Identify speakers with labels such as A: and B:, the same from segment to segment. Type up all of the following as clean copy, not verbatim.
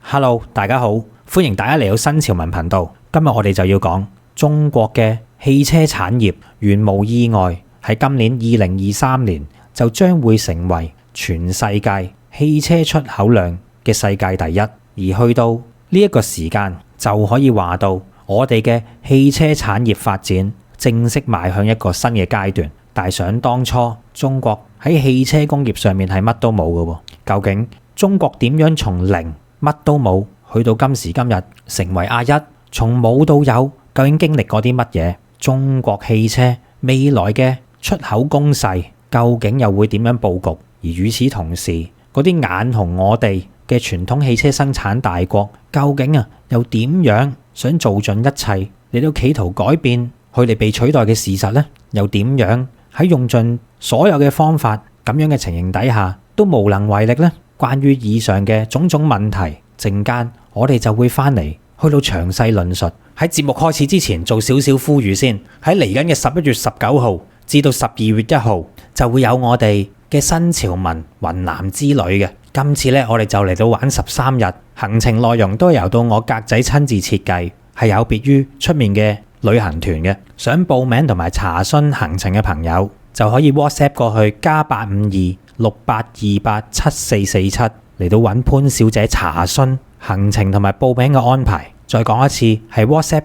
A: Hello，大家好，歡迎大家嚟到新潮文頻道。今日我哋就要講中國嘅汽車產業，如無意外喺今年2023年就將會成為全世界汽車出口量嘅世界第一。而去到呢一個時間，就可以話到我哋嘅汽車產業發展正式邁向一個新嘅階段。但係想當初中國喺汽車工業上面係乜都冇嘅喎，究竟中國點樣從零乜都冇去到今時今日成為亞一，從冇到有，究竟經歷過啲乜嘢？中國汽車未來嘅出口攻勢究竟又會點樣佈局？而與此同時，嗰啲眼紅我哋嘅傳統汽車生產大國，究竟又點樣想做盡一切嚟到企圖改變佢哋被取代嘅事實呢？又點樣喺用盡所有嘅方法咁樣嘅情形底下都無能為力呢？關於以上嘅種種問題，陣間我哋就會翻嚟去到詳細論述。喺節目開始之前做少少呼籲先，喺嚟緊嘅11月19號至到12月1號就會有我哋嘅新潮文雲南之旅嘅。今次呢，我哋就嚟到玩13日，行程內容都係由到我格仔親自設計，係有別於出面嘅旅行團嘅。想報名同埋查詢行程嘅朋友就可以 WhatsApp 過去+85268287447嚟到揾潘小姐查詢行程同埋報名嘅安排。再講一次，係 WhatsApp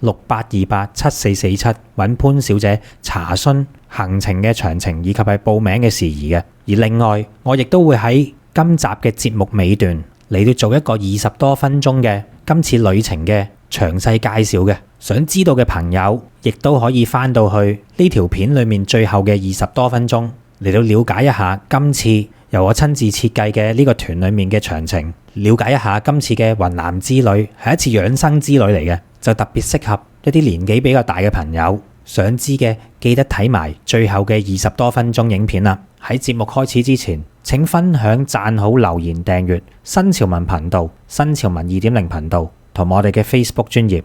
A: +85268287447揾潘小姐查詢行程嘅詳情以及係報名嘅事宜嘅。而另外，我亦都會喺今集嘅節目尾段嚟到做一個20多分鐘嘅今次旅程嘅詳細介紹嘅。想知道嘅朋友亦都可以翻到去呢條片裏面最後嘅20多分鐘嚟到了解一下今次由我親自設計嘅呢個團裏面嘅詳情，了解一下今次嘅雲南之旅係一次養生之旅嚟嘅，就特別適合一啲年紀比較大嘅朋友。想知嘅記得睇埋最後嘅20多分鐘影片啦。喺節目開始之前，請分享、讚好、留言、訂閱新潮文頻道、新潮文2.0頻道同我哋嘅 Facebook 專頁。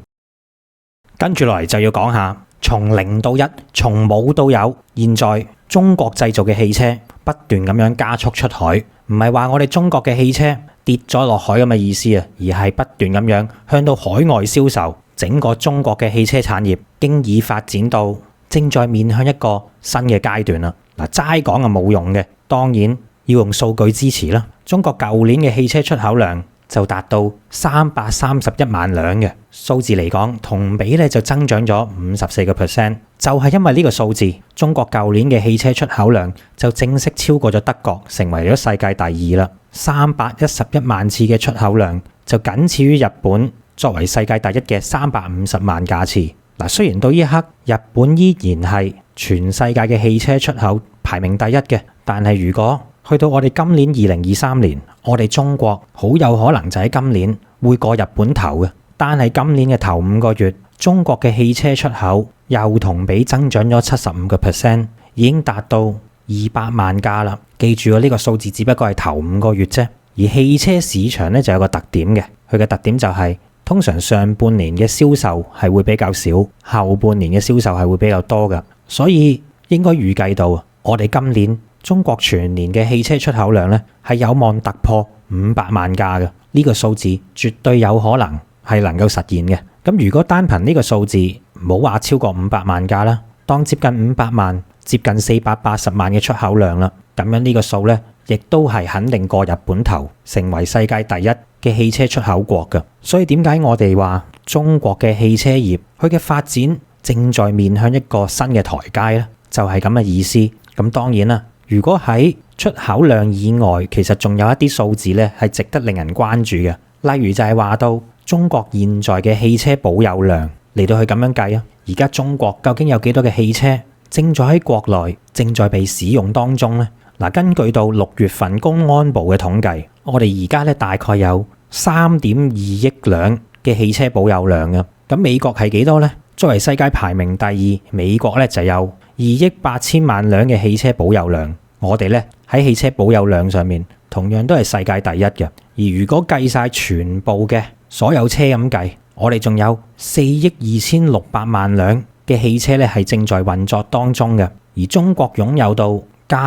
A: 跟住落嚟就要講下從零到一，從冇到有。現在中國製造嘅汽車不斷咁樣加速出海，唔係話我哋中國嘅汽車跌咗落海咁嘅意思啊，而係不斷咁樣向到海外銷售。整個中國嘅汽車產業經已發展到正在面向一個新嘅階段啦。嗱，齋講係冇用嘅，當然要用數據支持啦。中國舊年嘅汽車出口量就達到331萬輛嘅數字嚟講，同比咧就增長咗54%。就係因為呢個數字，中國舊年嘅汽車出口量就正式超過咗德國，成為咗世界第2啦。311萬次嘅出口量就僅次於日本作為世界第1嘅350萬架次。嗱，雖然到呢一刻日本依然係全世界嘅汽車出口排名第1嘅，但係如果去到我哋今年2023年，我哋中國好有可能就喺今年會過日本頭嘅。但係今年嘅頭5個月，中國嘅汽車出口又同比增長咗75%，已經達到200萬架啦。記住呢個數字只不過係頭5個月啫。而汽車市場咧就有個特點嘅，佢嘅特點就係通常上半年嘅銷售係會比較少，後半年嘅銷售係會比較多㗎。所以應該預計到我哋今年中國全年嘅汽車出口量咧係有望突破500萬架嘅。呢個數字絕對有可能係能夠實現嘅。咁如果單憑呢個數字，唔好話超過500萬架啦，當接近500萬、接近480萬嘅出口量啦，咁樣呢個數咧亦都係肯定過日本頭，成為世界第1嘅汽車出口國㗎。所以點解我哋話中國嘅汽車業佢嘅發展正在面向一個新嘅台階呢？就係咁嘅意思。咁當然啦，如果喺出口量以外，其實仲有一啲數字咧係值得令人關注嘅。例如就係話到中國現在嘅汽車保有量嚟到去咁樣計啊，而家中國究竟有幾多嘅汽車正在喺國內正在被使用當中呢？嗱，根據到6月份公安部嘅統計，我哋而家咧大概有3.2億輛嘅汽車保有量嘅。咁美國係幾多呢？作為世界排名第2，美國咧就有2億8千萬輛嘅汽車保有量。我哋咧喺汽車保有量上面同樣都係世界第1嘅。而如果計晒全部嘅所有車咁計，我哋仲有4億2600萬輛嘅汽車咧係正在運作當中嘅。而中國擁有到駕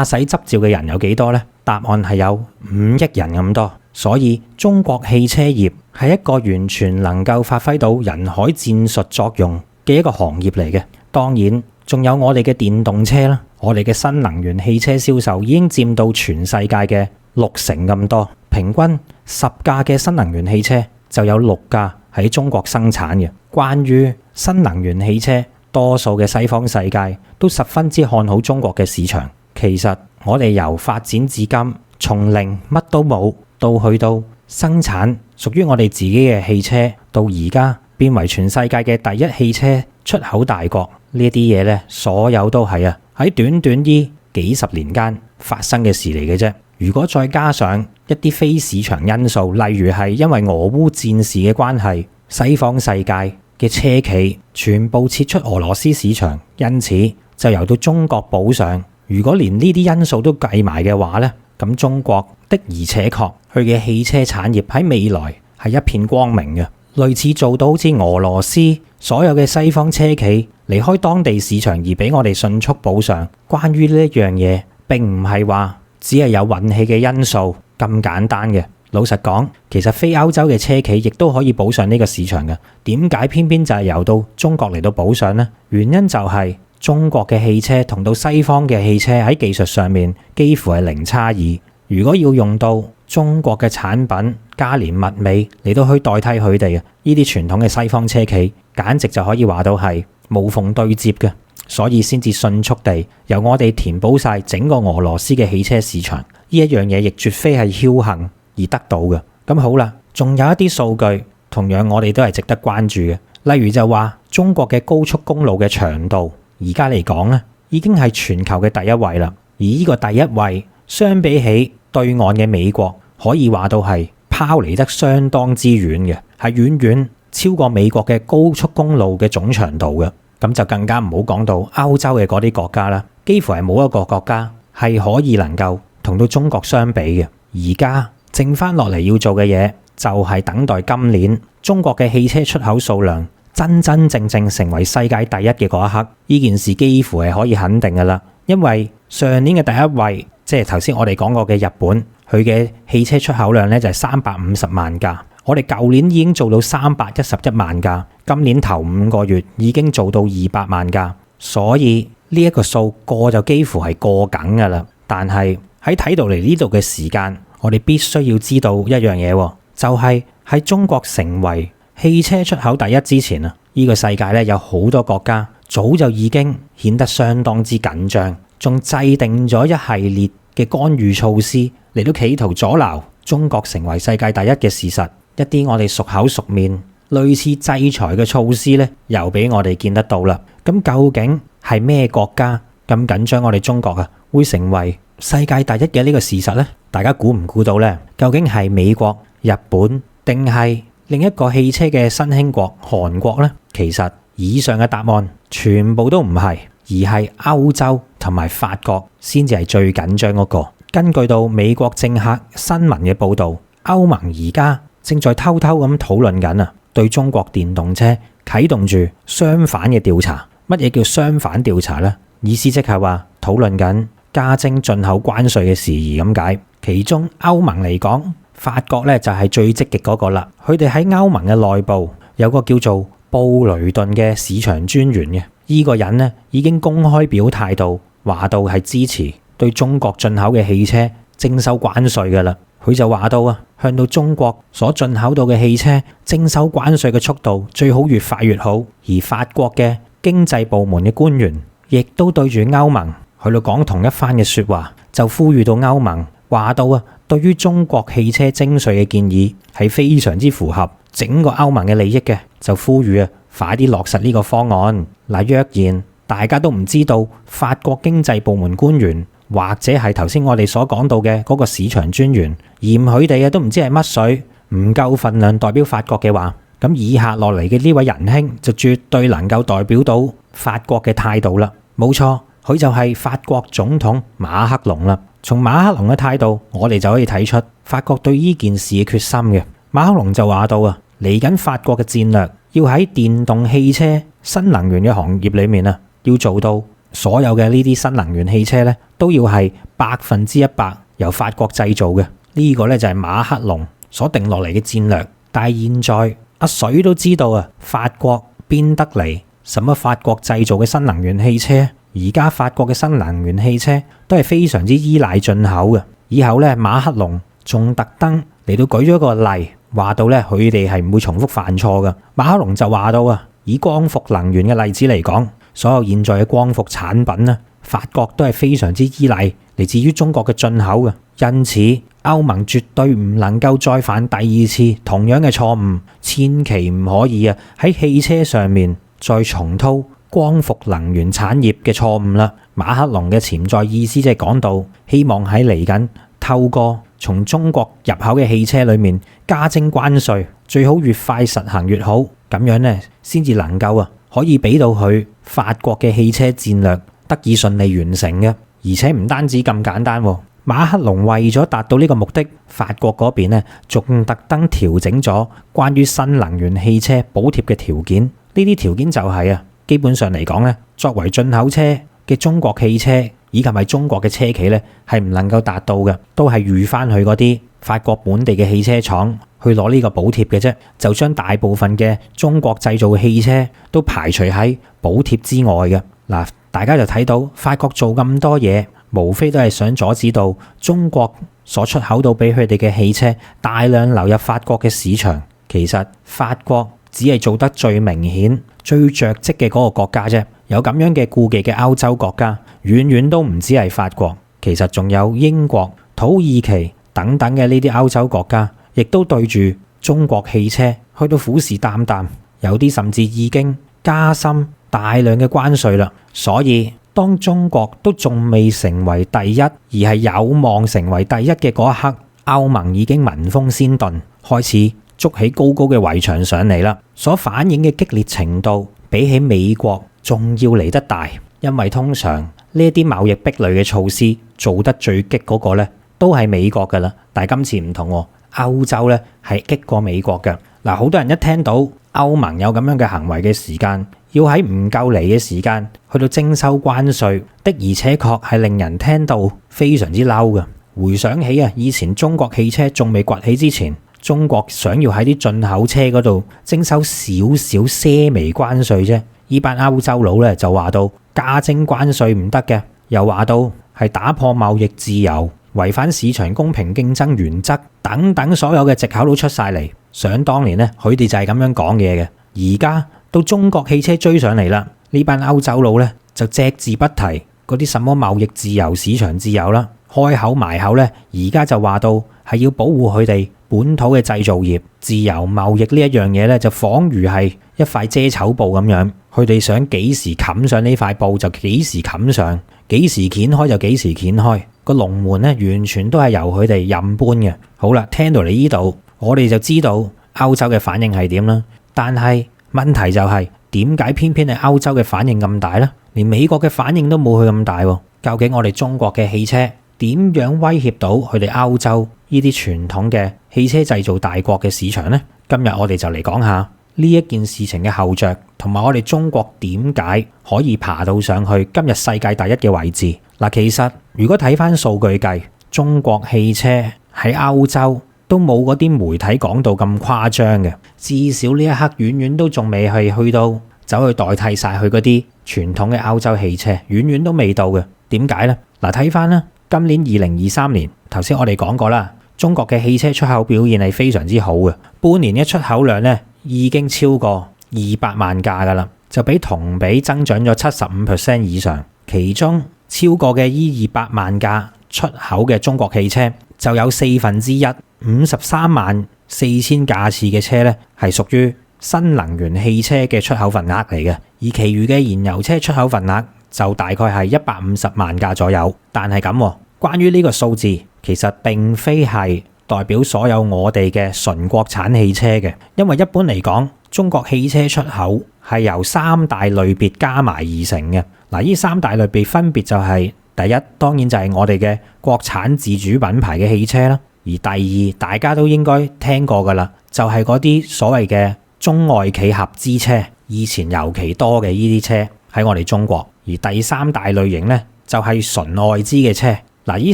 A: 駛執照嘅人有幾多呢？答案係有5億人咁多。所以中國汽車業係一個完全能夠發揮到人海戰術作用嘅一個行業嚟嘅。當然仲有我哋嘅電動車啦，我哋嘅新能源汽車銷售已經佔到全世界嘅60%咁多，平均10架嘅新能源汽車就有6架喺中國生產嘅。關於新能源汽車，多數嘅西方世界都十分之看好中國嘅市場。其實我哋由發展至今，從零乜都冇到去到生產屬於我哋自己嘅汽車，到而家變為全世界嘅第一汽車出口大國，呢啲嘢呢，所有都係喺短短呢幾十年間發生嘅事嚟嘅啫。如果再加上一啲非市場因素，例如係因為俄烏戰事嘅關係，西方世界嘅車企全部撤出俄羅斯市場，因此就由到中國補上。如果連呢啲因素都計埋嘅話呢，咁中國的而且確佢嘅汽車產業喺未來係一片光明嘅，類似做到好似俄羅斯所有嘅西方車企離開當地市場而俾我哋迅速補上。關於呢一樣嘢，並唔係話只係有運氣嘅因素咁簡單嘅。老實講，其實非歐洲嘅車企亦都可以補上呢個市場嘅。點解偏偏就係由到中國嚟到補上呢？原因就係中國嘅汽車同到西方嘅汽車喺技術上面幾乎係零差異。如果要用到中國嘅產品價廉物美嚟到去代替佢哋，呢啲傳統嘅西方車企簡直就可以話到係無縫對接嘅，所以先至迅速地由我哋填補晒整個俄羅斯嘅汽車市場。呢一樣嘢亦絕非係僥倖而得到嘅。咁好啦，仲有一啲數據同樣我哋都係值得關注嘅，例如就話中國嘅高速公路嘅長度而家嚟講呢，已經係全球嘅第一位啦。而呢個第一位相比起對岸嘅美國，可以話到係拋離得相當之遠嘅，係遠遠超過美國嘅高速公路嘅總長度嘅。咁就更加唔好講到歐洲嘅嗰啲國家啦，幾乎係冇一個國家係可以能夠同到中國相比嘅。而家剩翻落嚟要做嘅嘢，就係等待今年中國嘅汽車出口數量真真正正成為世界第一嘅嗰一刻，呢件事幾乎係可以肯定噶啦。因為上年嘅第一位，即係頭先我哋講過嘅日本，佢嘅汽車出口量咧就係350萬架。我哋舊年已經做到311萬架，今年頭5個月已經做到200萬架，所以呢一個數過就幾乎係過緊噶啦。但係喺睇到嚟呢度嘅時間，我哋必須要知道一樣嘢，就係喺中國成為汽車出口第一之前啊，呢個世界咧有好多國家早就已經顯得相當之緊張，仲制定咗一系列嘅干預措施嚟到企圖阻撓中國成為世界第一嘅事實。一啲我哋熟口熟面類似制裁嘅措施咧，又俾我哋見得到啦。咁究竟係咩國家咁緊張我哋中國會成為世界第一嘅呢個事實呢？大家估唔估到呢？究竟係美國、日本定係另一個汽車嘅新興國韓國呢？其實以上嘅答案全部都唔係，而係歐洲同埋法國先至係最緊張嗰個。根據到美國政客新聞嘅報導，歐盟而家正在偷偷咁討論緊對中國電動車啟動住相反嘅調查。乜嘢叫相反調查呢？意思即係話討論緊加徵進口關稅嘅事宜咁解。其中歐盟嚟講，法國咧就係最積極嗰個啦。佢哋喺歐盟嘅內部有個叫做布雷頓嘅市場專員嘅，呢個人呢已經公開表態到話到係支持對中國進口嘅汽車徵收關稅噶啦。佢就話到向到中國所進口到嘅汽車徵收關稅嘅速度最好越快越好。而法國嘅經濟部門嘅官員亦都對住歐盟去到講同一番嘅說話，就呼籲到歐盟話到對於中國汽車徵稅嘅建議係非常之符合整個歐盟嘅利益嘅，就呼籲快啲落實呢個方案。嗱，若然大家都唔知道法國經濟部門官員或者係頭先我哋所講到嘅嗰個市場專員嫌佢哋都唔知係乜水，唔夠份量代表法國嘅話，咁以下落嚟嘅呢位仁兄就絕對能夠代表到法國嘅態度啦。冇錯，佢就係法國總統馬克龍啦。從馬克龍嘅態度，我哋就可以睇出法國對呢件事嘅決心嘅。馬克龍就話到嚟緊法國嘅戰略要喺電動汽車新能源嘅行業裏面要做到所有嘅呢啲新能源汽車咧，都要係100%由法國製造嘅。呢個咧就係馬克龍所定落嚟嘅戰略。但係現在阿水都知道啊，法國邊得嚟什麼法國製造嘅新能源汽車？而家法國嘅新能源汽車都係非常之依賴進口嘅。以後咧，馬克龍仲特登嚟到舉咗個例，話到咧佢哋係唔會重複犯錯嘅。馬克龍就話到啊，以光伏能源嘅例子嚟講，所有現在嘅光伏產品咧，法國都係非常之依賴嚟自於中國嘅進口嘅。因此，歐盟絕對唔能夠再犯第二次同樣嘅錯誤，千祈唔可以啊喺汽車上面再重蹈光伏能源產業嘅錯誤啦。馬克龍嘅潛在意思即係講到，希望喺嚟緊透過從中國入口嘅汽車裏面加徵關稅，最好越快實行越好，咁樣呢先至能夠啊可以俾到佢法國嘅汽車戰略得以順利完成嘅。而且唔單止咁簡單，馬克龍為咗達到呢個目的，法國嗰邊呢仲特登調整咗關於新能源汽車補貼嘅條件。呢啲條件就係啊，基本上嚟講咧，作為進口車嘅中國汽車以及係中國嘅車企咧，係唔能夠達到嘅，都係預翻去嗰啲法國本地嘅汽車廠去攞呢個補貼嘅啫，就將大部分嘅中國製造嘅汽車都排除喺補貼之外嘅。嗱，大家就睇到法國做咁多嘢，無非都係想阻止到中國所出口到俾佢哋嘅汽車大量流入法國嘅市場。其實法國只係做得最明顯、最着跡嘅嗰個國家啫。有咁樣嘅顧忌嘅歐洲國家，遠遠都唔止係法國，其實仲有英國、土耳其等等嘅呢啲歐洲國家，亦都對住中國汽車去到虎視眈眈，有啲甚至已經加深大量嘅關稅啦。所以當中國都仲未成為第一，而係有望成為第一嘅嗰一刻，歐盟已經聞風先遁，開始築起高高嘅圍牆上嚟啦。所反映嘅激烈程度比起美國仲要嚟得大，因為通常呢啲貿易壁壘嘅措施做得最激嗰個呢都係美國噶啦。但係今次唔同，歐洲呢係激過美國嘅。嗱，好多人一聽到歐盟有咁樣嘅行為嘅時間，要喺唔夠嚟嘅時間去到徵收關稅，的而且確係令人聽到非常之嬲嘅。回想起啊，以前中國汽車仲未崛起之前，中國想要喺啲進口車嗰度徵收少少些微關稅啫，呢班歐洲佬咧就話到加徵關稅唔得嘅，又話到係打破貿易自由、違反市場公平競爭原則等等，所有嘅藉口都出晒嚟。想當年咧，佢哋就係咁樣講嘢嘅。而家到中國汽車追上嚟啦，呢班歐洲佬咧就隻字不提嗰啲什麼貿易自由、市場自由啦，開口埋口咧，而家就話到係要保護佢哋本土嘅製造業。自由貿易呢一樣嘢咧，就仿如係一塊遮醜布咁樣，佢哋想幾時冚上呢塊布就幾時冚上，幾時掀開就幾時掀開。個龍門咧完全都係由佢哋任搬嘅。好啦，聽到你呢度，我哋就知道歐洲嘅反應係點啦。但係問題就係點解偏偏係歐洲嘅反應咁大呢？連美國嘅反應都冇佢咁大喎。究竟我哋中國嘅汽車點樣威脅到佢哋歐洲呢啲傳統嘅汽車製造大國嘅市場呢？今日我哋就嚟講下呢一件事情嘅後著，同埋我哋中國點解可以爬到上去今日世界第一嘅位置。嗱，其實如果睇翻數據計，中國汽車喺歐洲都冇嗰啲媒體講到咁誇張嘅，至少呢一刻遠遠都仲未係去到走去代替晒佢嗰啲傳統嘅歐洲汽車，遠遠都未到嘅。點解呢？嗱，睇翻啦，今年2023年，頭先我哋講過啦，中國嘅汽車出口表現係非常之好嘅，半年嘅出口量咧已經超過200萬架噶啦，就比同比增長咗75% 以上。其中超過嘅200萬架出口嘅中國汽車，就有1/4 534000架次嘅車咧係屬於新能源汽車嘅出口份額嚟嘅，而其餘嘅燃油車出口份額就大概係150萬架左右。但係咁，關於呢個數字其實並非係代表所有我哋嘅純國產汽車嘅，因為一般嚟講，中國汽車出口係由3大類別加埋而成嘅。嗱，呢3大類別分別就係第一，當然就係我哋嘅國產自主品牌嘅汽車啦。而第二，大家都應該聽過噶啦，就係嗰啲所謂嘅中外企合資車，以前尤其多嘅呢啲車喺我哋中國。而第3大類型呢，就係純外資嘅車。嗱，呢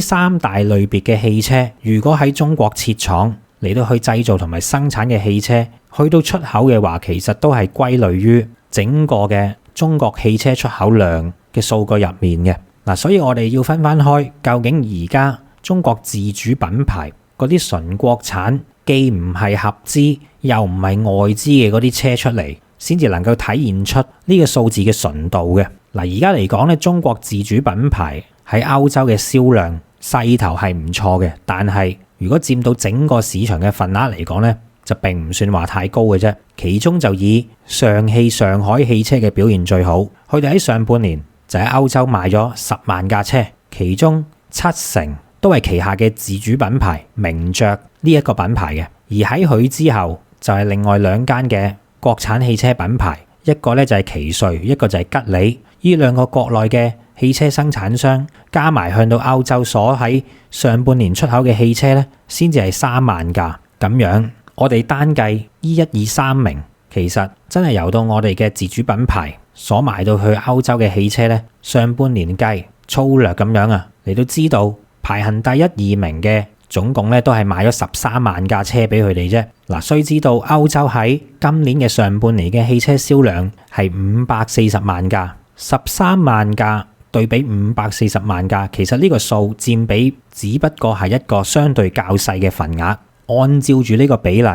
A: 三大類別嘅汽車，如果喺中國設廠嚟到去製造同埋生產嘅汽車，去到出口嘅話，其實都係歸類於整個嘅中國汽車出口量嘅數據入面嘅。嗱，所以我哋要分翻開，究竟而家中國自主品牌嗰啲純國產，既唔係合資又唔係外資嘅嗰啲車出嚟，先至能夠體現出呢個數字嘅純度嘅。嗱，而家嚟講咧，中國自主品牌喺歐洲嘅銷量勢頭係唔錯嘅，但係如果佔到整個市場嘅份額嚟講咧，就並唔算話太高嘅啫。其中就以上汽上海汽車嘅表現最好，佢哋喺上半年就喺歐洲賣咗10萬架車，其中70%都係旗下嘅自主品牌名爵呢一個品牌嘅。而喺佢之後就係另外2間嘅國產汽車品牌，一個咧就係奇瑞，一個就係吉利。呢2個國內嘅汽車生產商加埋向到歐洲所喺上半年出口嘅汽車咧，先至係3萬架咁樣。我哋單計呢1、2、3名，其實真係由到我哋嘅自主品牌所賣到去歐洲嘅汽車咧，上半年計粗略咁樣啊，你都知道排行第1、2名嘅總共咧都係買咗13萬架車俾佢哋啫。嗱，須知道歐洲喺今年嘅上半年嘅汽車銷量係540萬架，13萬架對比540萬架，其實呢個數佔比只不過係一個相對較細嘅份額。按照住呢個比例，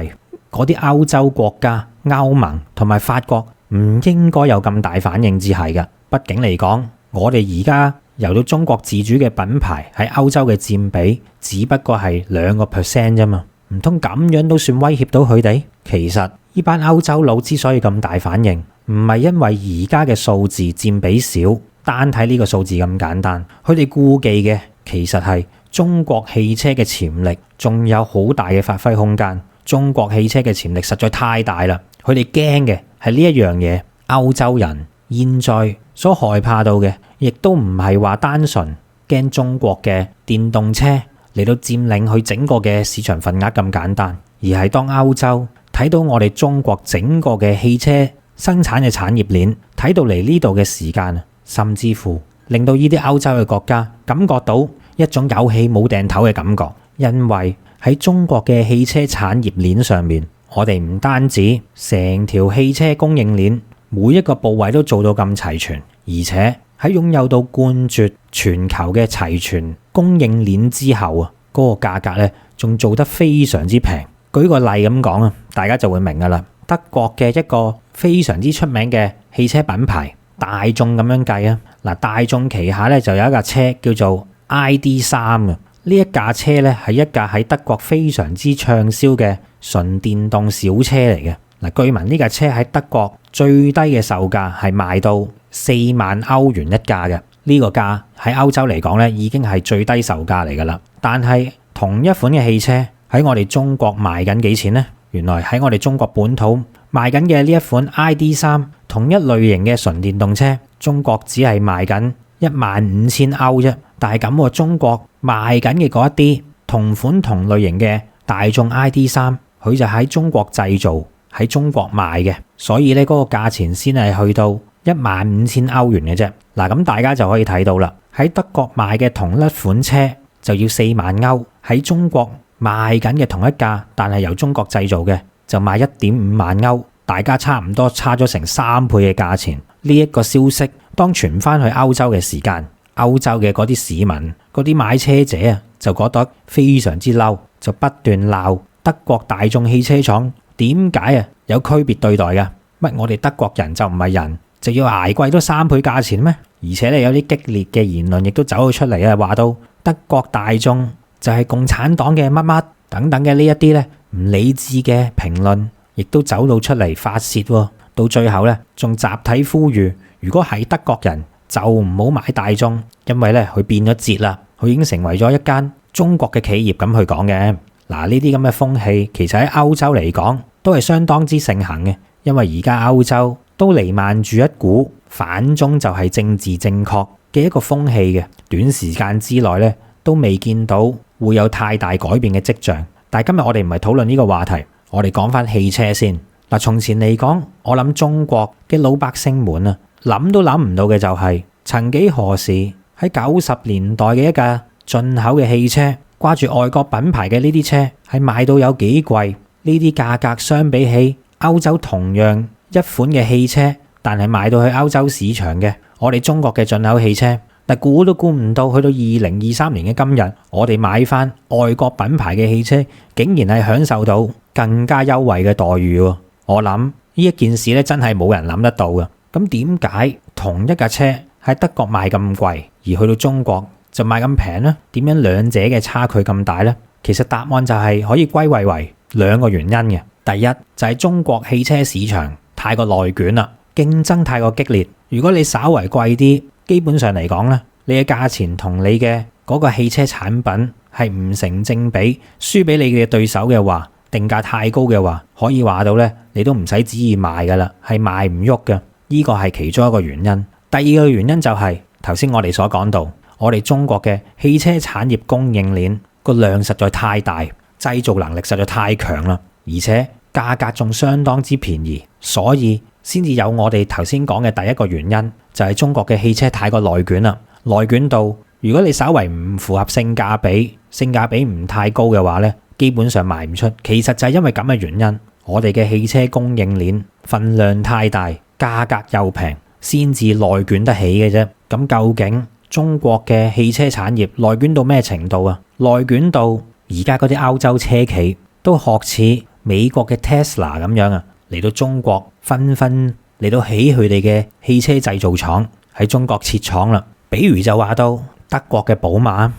A: 嗰啲歐洲國家、歐盟同埋法國唔應該有咁大反應至係㗎。畢竟嚟講，我哋而家由到中國自主嘅品牌喺歐洲嘅佔比，只不過係2% 啫嘛，唔通咁樣都算威脅到佢哋？其實呢班歐洲佬之所以咁大反應，唔係因為而家嘅數字佔比少，單睇呢個數字咁簡單，佢哋顧忌嘅其實係中國汽車嘅潛力仲有好大嘅發揮空間。中國汽車嘅潛力實在太大啦，佢哋驚嘅係呢一樣嘢。歐洲人現在所害怕到嘅，亦都唔係話單純驚中國嘅電動車嚟到佔領佢整個嘅市場份額咁簡單，而係當歐洲睇到我哋中國整個嘅汽車生產嘅產業鏈睇到嚟呢度嘅時間，甚至乎令到呢啲歐洲嘅國家感覺到一種有氣冇掟頭嘅感覺。因為喺中國嘅汽車產業鏈上面，我哋唔單止成條汽車供應鏈每一個部位都做到咁齊全，而且喺擁有到冠絕全球嘅齊全供應鏈之後啊，嗰個價格咧仲做得非常之平。舉個例咁講啊，大家就會明噶啦。德國嘅一個非常之出名嘅汽車品牌大眾咁樣計啊，嗱，大眾旗下咧就有一架車叫做 ID.3 啊。呢一架車咧係一架喺德國非常之暢銷嘅純電動小車嚟嘅。嗱，據聞呢架車喺德國最低嘅售價係賣到4萬歐元一架嘅。呢個價喺歐洲嚟講咧已經係最低售價嚟噶啦。但係同一款嘅汽車喺我哋中國賣緊幾錢呢？原來喺我哋中國本土賣緊嘅呢一款 ID.3 同一類型嘅純電動車，中國只係賣緊15000歐啫。但係咁，中國賣緊嘅嗰一啲同款同類型嘅大眾 ID.3，佢就喺中國製造，喺中國賣嘅，所以咧嗰個價錢先係去到15000歐元嘅啫。嗱，咁大家就可以睇到啦，喺德國賣嘅同一款車就要4萬歐，喺中國賣緊嘅同一架，但係由中國製造嘅就賣1.5萬歐，大家差唔多差咗成3倍嘅價錢。呢一個消息當傳翻去歐洲嘅時間，歐洲嘅嗰啲市民、嗰啲買車者啊，就覺得非常之嬲，就不斷鬧德國大眾汽車廠點解啊有區別對待㗎？乜我哋德國人就唔係人，就要捱貴多3倍價錢咩？而且咧有啲激烈嘅言論亦都走咗出嚟啊，話到德國大眾就係共產黨嘅乜乜等等嘅呢一啲咧唔理智嘅評論，亦都走到出嚟發泄喎。到最後咧仲集體呼籲，如果係德國人就唔好買大眾，因為咧佢變咗節啦，佢已經成為咗一間中國嘅企業咁去講嘅。嗱，呢啲咁嘅風氣其實喺歐洲嚟講都係相當之盛行嘅，因為而家歐洲都瀰漫住一股反中就係政治正確嘅一個風氣嘅，短時間之內咧都未見到會有太大改變嘅跡象。但係今日我哋唔係討論呢個話題，我哋講翻汽車先。嗱，從前嚟講，我諗中國嘅老百姓們啊，諗都諗唔到嘅就係曾幾何時喺90年代嘅一架進口嘅汽車，掛住外國品牌嘅呢啲車係賣到有幾貴？呢啲價格相比起歐洲同樣一款嘅汽車，但係賣到去歐洲市場嘅，我哋中國嘅進口汽車，但估都估唔到，去到2023年嘅今日，我哋買翻外國品牌嘅汽車，竟然係享受到更加優惠嘅待遇喎。我諗呢一件事咧，真係冇人諗得到嘅。咁點解同一架車喺德國賣咁貴，而去到中國就賣咁平呢？點樣兩者嘅差距咁大呢？其實答案就係可以歸為為兩個原因嘅。第一就係中國汽車市場太過內卷啦，競爭太過激烈。如果你稍為貴啲，基本上嚟講咧，你嘅價錢同你嘅嗰個汽車產品係唔成正比，輸俾你嘅對手嘅話，定價太高嘅話，可以話到咧，你都唔使旨意賣噶啦，係賣唔喐嘅。呢個係其中一個原因。第二個原因就係頭先我哋所講到，我哋中國嘅汽車產業供應鏈個量實在太大，製造能力實在太強啦，而且價格仲相當之便宜，所以先至有我哋頭先講嘅第一個原因，就係中國嘅汽車太過內卷啦。內卷到如果你稍為唔符合性價比唔太高嘅話咧，基本上賣唔出。其實就係因為咁嘅原因，我哋嘅汽車供應鏈份量太大，價格又平，先至內卷得起嘅啫。咁究竟中國嘅汽車產業內卷到咩程度啊？內卷到而家嗰啲歐洲車企都學似美國嘅 Tesla 咁樣啊，嚟到中國紛紛嚟到起佢哋嘅汽車製造廠，喺中國設廠啦。比如就話到德國嘅寶馬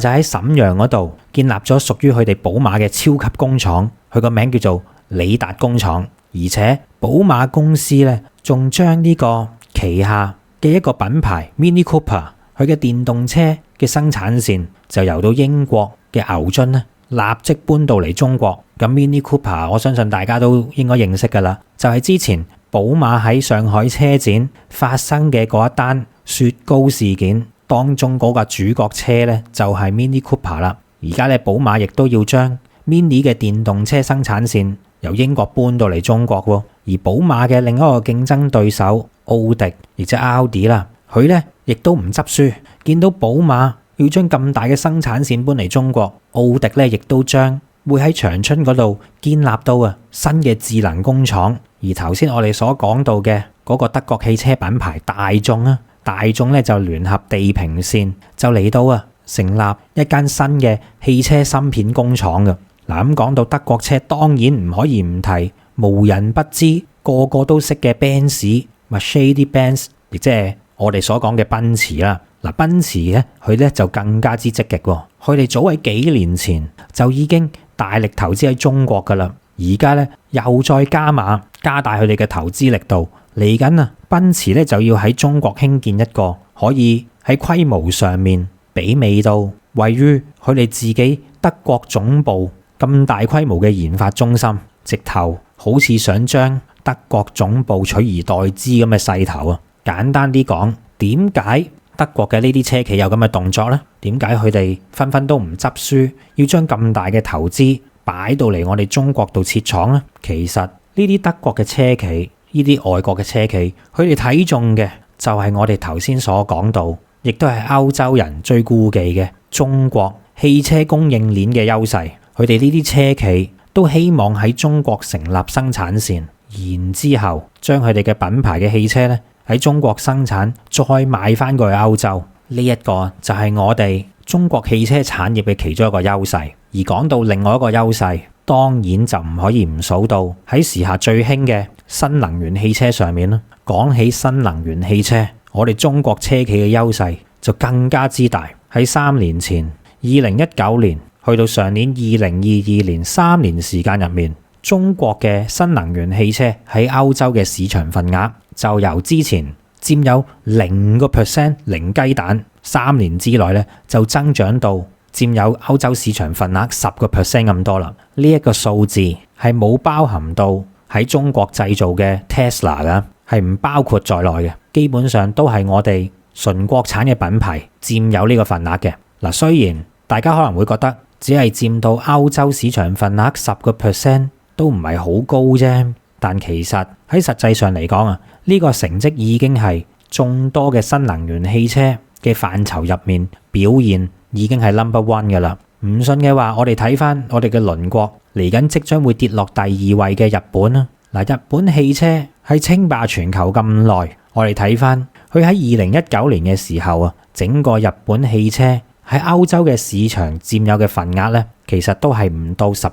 A: 就喺瀋陽嗰度建立咗屬於佢哋寶馬嘅超級工廠，佢個名叫做里達工廠。而且寶馬公司咧仲將呢個旗下嘅一個品牌 Mini Cooper 佢嘅電動車嘅生產線就由到英國嘅牛津咧立即搬到嚟中國。咁 Mini Cooper 我相信大家都應該認識㗎啦，就係之前寶馬喺上海車展發生嘅嗰一單雪糕事件當中嗰架主角車咧就係 Mini Cooper 啦。而家咧寶馬亦都要將 Mini 嘅電動車生產線由英國搬到嚟中國喎。而寶馬嘅另一個競爭對手奧迪，亦即係奧迪啦，佢咧亦都唔執輸，見到寶馬要將咁大嘅生產線搬嚟中國，奧迪咧亦都將會喺長春嗰度建立到新嘅智能工廠。而頭先我哋所講到嘅嗰個德國汽車品牌大眾咧就聯合地平線就嚟到成立一間新嘅汽車芯片工廠嘅。嗱，咁講到德國車，當然唔可以唔提無人不知個個都識嘅 Mercedes-Benz， 亦即係我哋所講嘅奔馳啦。嗱，奔馳咧佢咧就更加之積極喎，佢哋早喺幾年前就已經大力投資喺中國噶啦，而家咧又再加碼加大佢哋嘅投資力度。嚟緊奔馳咧就要喺中國興建一個可以喺規模上面媲美到位於佢哋自己德國總部咁大規模嘅研發中心，直頭好似想將德國總部取而代之咁嘅勢頭啊！簡單啲講，點解德國嘅呢啲車企有咁嘅動作呢？點解佢哋紛紛都唔執輸，要將咁大嘅投資擺到嚟我哋中國度設廠呢？其實呢啲德國嘅車企，呢啲外國嘅車企，佢哋睇中嘅就係我哋頭先所講到，亦都係歐洲人最顧忌嘅中國汽車供應鏈嘅優勢。佢哋呢啲車企都希望喺中國成立生產線，然之後將佢哋嘅品牌嘅汽車咧喺中國生產，再賣翻過去歐洲。呢一個就係我哋中國汽車產業嘅其中一個優勢。而講到另外一個優勢，當然就唔可以唔數到喺時下最興嘅新能源汽車上面啦。講起新能源汽車，我哋中國車企嘅優勢就更加之大。喺3年前2019年去到上年2022年3年時間入面，中國嘅新能源汽車喺歐洲嘅市場份額就由之前佔有0%零雞蛋，3年之內咧就增長到佔有歐洲市場份額10%咁多啦。呢一個數字係冇包含到喺中國製造嘅 Tesla 噶，係唔包括在內嘅。基本上都係我哋純國產嘅品牌佔有呢個份額嘅。嗱，雖然大家可能會覺得只係佔到歐洲市場份額10%都唔係好高啫，但其實喺實際上嚟講呢個成績已經係眾多嘅新能源汽車嘅範疇入面表現已經係 number one 㗎啦。唔信嘅話，我哋睇翻我哋嘅鄰國嚟緊即將會跌落第二位嘅日本啦。嗱，日本汽車喺稱霸全球咁耐，我哋睇翻佢喺2019年嘅時候啊，整個日本汽車喺歐洲嘅市場佔有嘅份額咧，其實都係唔到10%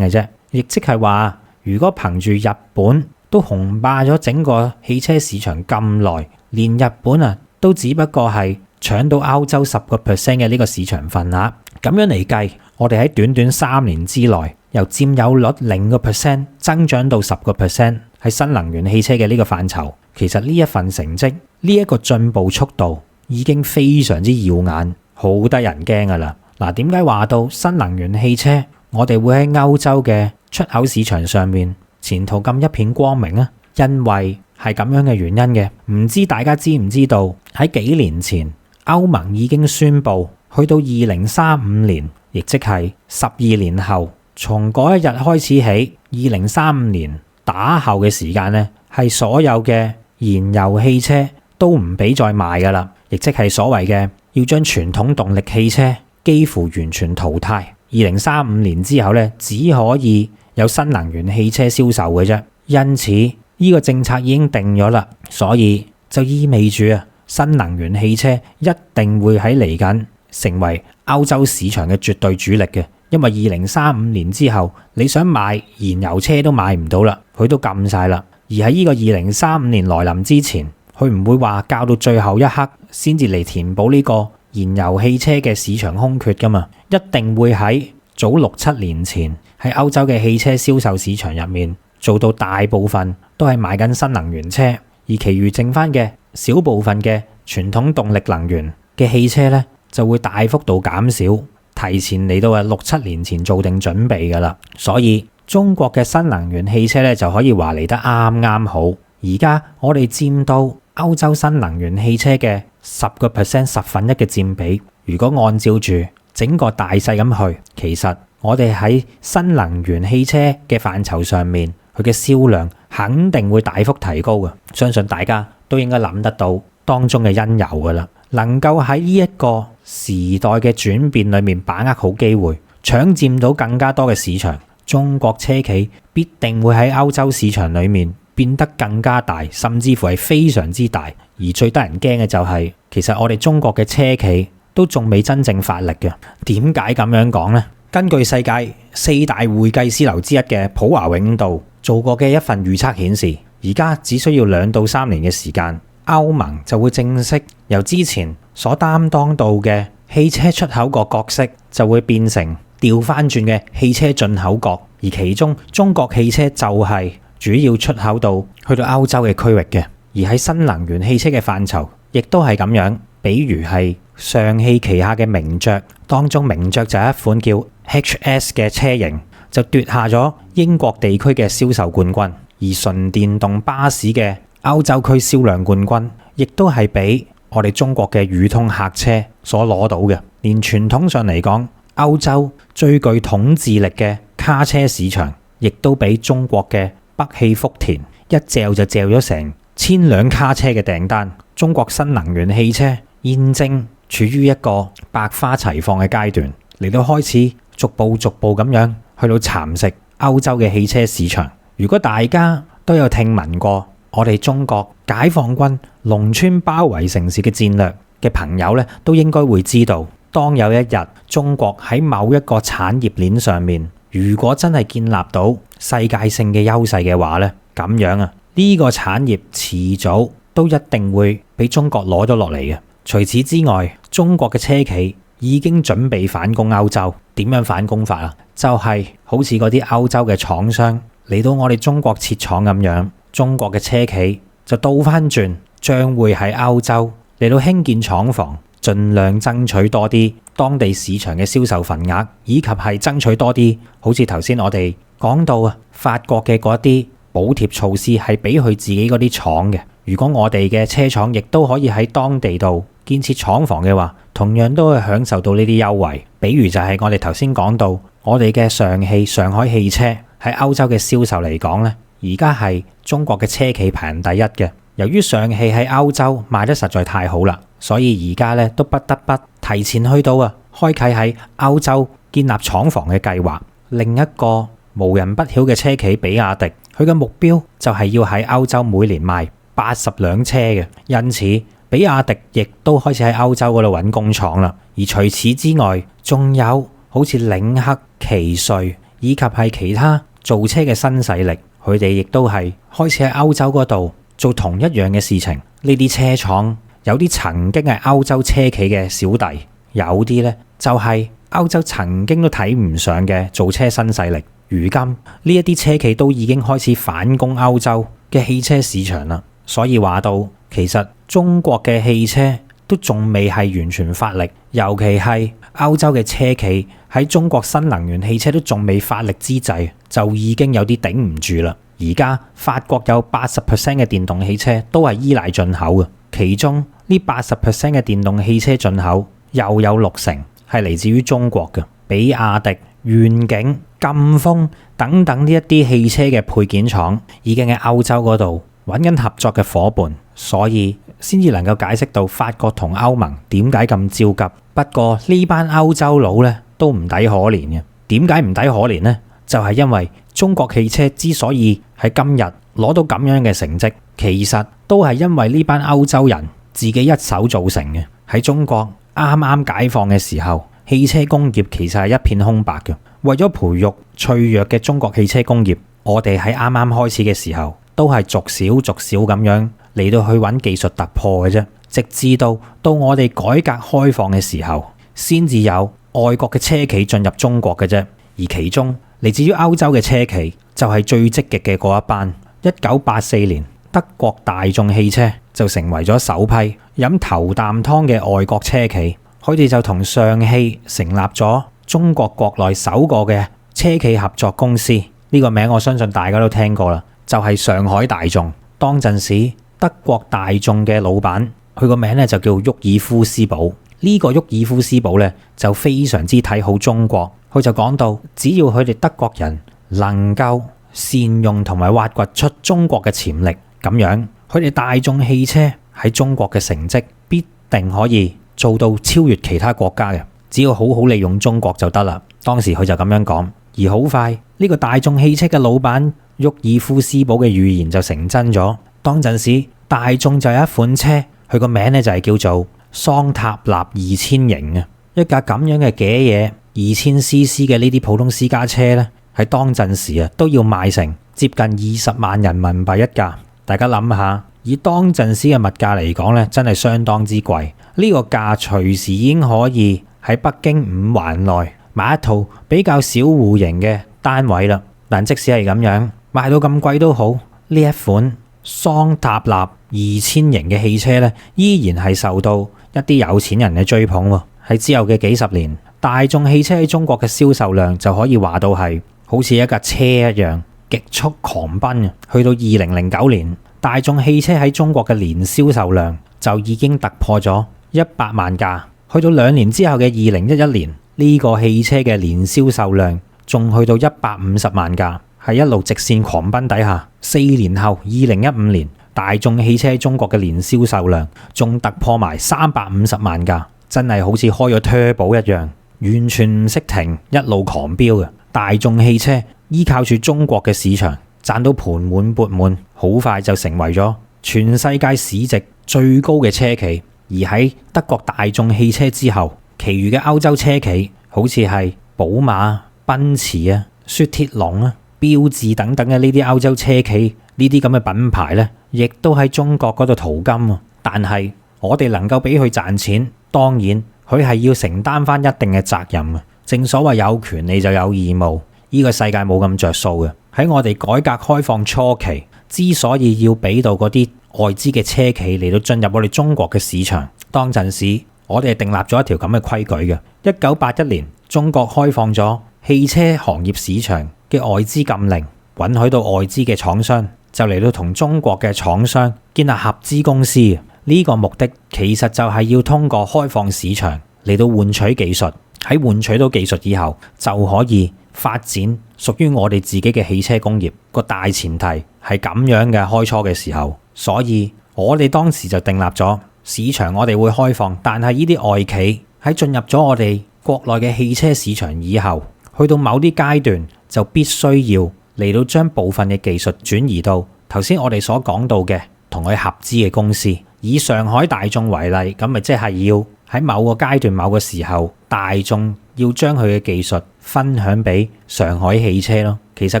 A: 嘅啫。亦即係話，如果憑住日本都雄霸咗整個汽車市場咁耐，連日本啊都只不過係搶到歐洲10% 嘅呢個市場份額，咁樣嚟計，我哋喺短短3年之內，由佔有率0% 增長到10%，喺新能源汽車嘅呢個範疇，其實呢一份成績，呢一個進步速度已經非常之耀眼，好得人驚噶啦。嗱，點解話到新能源汽車，我哋會喺歐洲嘅出口市場上面前途咁一片光明啊？因為係咁樣嘅原因嘅。唔知大家知唔知道喺幾年前，歐盟已經宣布，去到2035年，亦即係12年後，從嗰一日開始起，2035年打後嘅時間呢，係所有嘅燃油汽車都唔俾再賣噶啦，亦即係所謂嘅要將傳統動力汽車幾乎完全淘汰。2035年之後呢，只可以有新能源汽車銷售嘅啫。因此呢個政策已經定咗啦，所以就意味住啊，新能源汽車一定會喺嚟緊成為歐洲市場嘅絕對主力嘅。因為2035年之後，你想買燃油車都買唔到啦，佢都禁晒啦。而喺呢個2035年來臨之前，佢唔會話較到最後一刻先至嚟填補呢個燃油汽車嘅市場空缺噶嘛，一定會喺早6-7年前喺歐洲嘅汽車銷售市場入面做到大部分都係買緊新能源車，而其餘剩翻嘅小部分嘅傳統動力能源嘅汽車呢，就會大幅度減少，提前嚟到6-7年前做定準備噶啦。所以中國嘅新能源汽車呢，就可以話嚟得啱啱好。而家我哋佔到歐洲新能源汽車嘅10% 1/10嘅佔比，如果按照住整個大勢咁去，其實我哋喺新能源汽車嘅範疇上面，佢嘅銷量肯定會大幅提高嘅。相信大家都應該諗得到當中嘅因由噶啦。能夠喺呢一個時代嘅轉變裏面把握好機會，搶佔到更加多嘅市場，中國車企必定會喺歐洲市場裏面變得更加大，甚至乎係非常之大。而最得人驚嘅就係，其實我哋中國嘅車企都仲未真正發力嘅。點解咁樣講呢？根據世界4大會計師樓之一嘅普華永道做過嘅一份預測顯示，而家只需要2到3年嘅時間，歐盟就會正式由之前所擔當到嘅汽車出口國角色，就會變成調翻轉嘅汽車進口國。而其中中國汽車就係主要出口到去到歐洲嘅區域嘅。而喺新能源汽車嘅範疇，亦都係咁樣。比如係上汽旗下嘅名爵當中，名爵就係一款叫 HS 嘅車型，就奪下咗英國地區嘅銷售冠軍。而純電動巴士嘅歐洲區銷量冠軍，亦都係俾我哋中國嘅宇通客車所攞到嘅。連傳統上嚟講，歐洲最具統治力嘅卡車市場，亦都俾中國嘅北汽福田一嚼就嚼咗成1000輛卡車嘅訂單。中國新能源汽車現正處於一個百花齊放嘅階段，嚟到開始逐步咁樣去到蠶食歐洲嘅汽車市場。如果大家都有聽聞過我哋中國解放軍農村包圍城市嘅戰略嘅朋友呢，都應該會知道，當有一日中國喺某一個產業鏈上面，如果真係建立到世界性嘅優勢嘅話呢，咁樣啊，呢個產業遲早都一定會俾中國攞咗落嚟嘅。除此之外，中國嘅車企已經準備反攻歐洲。點樣反攻法啊？就係好似嗰啲歐洲嘅廠商嚟到我哋中國設廠咁樣，中國嘅車企就倒翻轉，將會喺歐洲嚟到興建廠房，盡量爭取多啲當地市場嘅銷售份額，以及係爭取多啲好似頭先我哋講到啊，法國嘅嗰啲補貼措施係俾佢自己嗰啲廠嘅。如果我哋嘅車廠亦都可以喺當地度建設廠房嘅話，同樣都會享受到呢啲優惠。比如就係我哋頭先講到，我哋嘅上海汽車喺歐洲嘅銷售嚟講呢，而家係中國嘅車企排行第一嘅。由於上汽喺歐洲賣得實在太好啦，所以而家呢都不得不提前去到開啟喺歐洲建立廠房嘅計劃。另一個無人不曉嘅車企比亞迪，佢嘅目標就係要喺歐洲每年賣80輛車嘅，因此比亞迪亦都開始喺歐洲嗰度揾工廠啦。而除此之外，仲有好似領克、奇瑞以及係其他造車嘅新勢力，佢哋亦都係開始喺歐洲嗰度做同一樣嘅事情。呢啲車廠有啲曾經係歐洲車企嘅小弟，有啲呢就係歐洲曾經都睇唔上嘅造車新勢力。如今呢一啲車企都已經開始反攻歐洲嘅汽車市場啦。所以話到，其實中國嘅汽車都仲未係完全發力，尤其係歐洲嘅車企喺中國新能源汽車都仲未發力之際，就已經有啲頂唔住啦。而家法國有80% 嘅電動汽車都係依賴進口嘅，其中呢80% 嘅電動汽車進口又有60%係嚟自於中國嘅。比亞迪、遠景、贛鋒等等呢一啲汽車嘅配件廠已經喺歐洲嗰度揾緊合作嘅夥伴，所以先至能夠解釋到法國同歐盟點解咁焦急。不過呢班歐洲佬呢都唔抵可憐嘅。點解唔抵可憐呢？就係因為中國汽車之所以喺今日攞到咁樣嘅成績，其實都係因為呢班歐洲人自己一手造成嘅。喺中國啱啱解放嘅時候，汽車工業其實係一片空白嘅。為咗培育脆弱嘅中國汽車工業，我哋喺啱啱開始嘅時候都係逐少咁樣嚟到去揾技術突破嘅啫，直至到我哋改革開放嘅時候，先至有外國嘅車企進入中國嘅啫。而其中嚟自於歐洲嘅車企就係最積極嘅嗰一班。1984年，德國大眾汽車就成為咗首批飲頭啖湯嘅外國車企，佢哋就同上汽成立咗中國國內首個嘅車企合作公司。呢個名我相信大家都聽過啦，就係上海大眾。當陣時德國大眾嘅老闆，佢個名咧就叫沃爾夫斯堡。呢個沃爾夫斯堡咧就非常之睇好中國，佢就講到，只要佢哋德國人能夠善用同埋挖掘出中國嘅潛力，咁樣佢哋大眾汽車喺中國嘅成績必定可以做到超越其他國家嘅，只要好好利用中國就得啦。當時佢就咁樣講，而好快呢個大眾汽車嘅老闆沃爾夫斯堡嘅預言就成真咗。當陣時大眾就有一款車，佢個名咧就係叫做桑塔納2000型啊，一架咁樣嘅嘅嘢，2000cc 嘅呢啲普通私家車咧，喺當陣時啊都要賣成接近20萬人民幣一架。大家諗下，以當陣時嘅物價嚟講咧，真係相當之貴。呢個價隨時已經可以喺北京5環內買一套比較小戶型嘅單位啦。但即使係咁樣，賣到咁貴都好，呢一款桑塔納2000型嘅汽車咧，依然係受到一啲有錢人嘅追捧喎。喺之後嘅幾十年，大眾汽車喺中國嘅銷售量就可以話到係好似一架車一樣極速狂奔。去到2009年，大眾汽車喺中國嘅年銷售量就已經突破咗100萬架。去到2年之後嘅2011年，呢個汽車嘅年銷售量仲去到150萬架。喺一路直線狂奔底下，4年後2015年，大眾汽車喺中國嘅年銷售量仲突破埋350萬架，真係好似開咗 turbo 一樣，完全唔識停，一路狂飆嘅。大眾汽車依靠住中國嘅市場賺到盆滿缽滿，好快就成為咗全世界市值最高嘅車企。而喺德國大眾汽車之後，其餘嘅歐洲車企好似係寶馬、奔馳啊、雪鐵龍啊、標致等等嘅呢啲歐洲車企，呢啲咁嘅品牌呢，亦都喺中國嗰度淘金。但係我哋能夠俾佢賺錢，當然佢係要承擔翻一定嘅責任。正所謂有權利就有義務，呢個世界冇咁着數嘅。喺我哋改革開放初期，之所以要俾到嗰啲外資嘅車企嚟到進入我哋中國嘅市場，當陣時我哋係訂立咗一條咁嘅規矩嘅。1981年，中國開放咗汽車行業市場嘅外資禁令，允許到外資嘅廠商就嚟到同中國嘅廠商建立合資公司。呢個目的其實就係要通過開放市場嚟到換取技術，喺換取到技術以後就可以發展屬於我哋自己嘅汽車工業。個大前提係咁樣嘅開初嘅時候，所以我哋當時就訂立咗市場我哋會開放，但係呢啲外企喺進入咗我哋國內嘅汽車市場以後，去到某啲階段就必須要嚟到將部分嘅技術轉移到頭先我哋所講到嘅同佢合資嘅公司。以上海大眾為例，咁咪即係要喺某個階段、某個時候，大眾要將佢嘅技術分享俾上海汽車咯。其實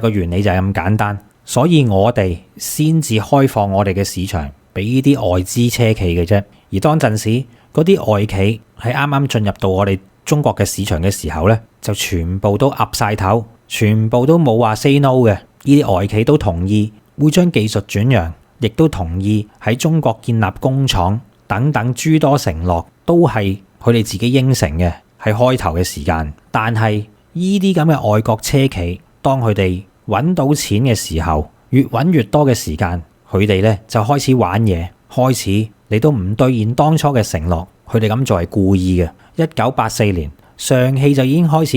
A: 個原理就係咁簡單，所以我哋先至開放我哋嘅市場俾呢啲外資車企嘅啫。而當陣時嗰啲外企喺啱啱進入到我哋中國嘅市場嘅時候呢，就全部都岌晒頭，全部都冇話 say no 嘅。呢啲外企都同意會將技術轉讓，亦都同意喺中國建立工廠等等諸多承諾，都係佢哋自己應承嘅喺開頭嘅時間。但係呢啲咁嘅外國車企，當佢哋揾到錢嘅時候，越揾越多嘅時間，佢哋呢就開始玩嘢，開始你都唔兌現當初嘅承諾。佢哋咁做係故意嘅。1984年，上汽就已經開始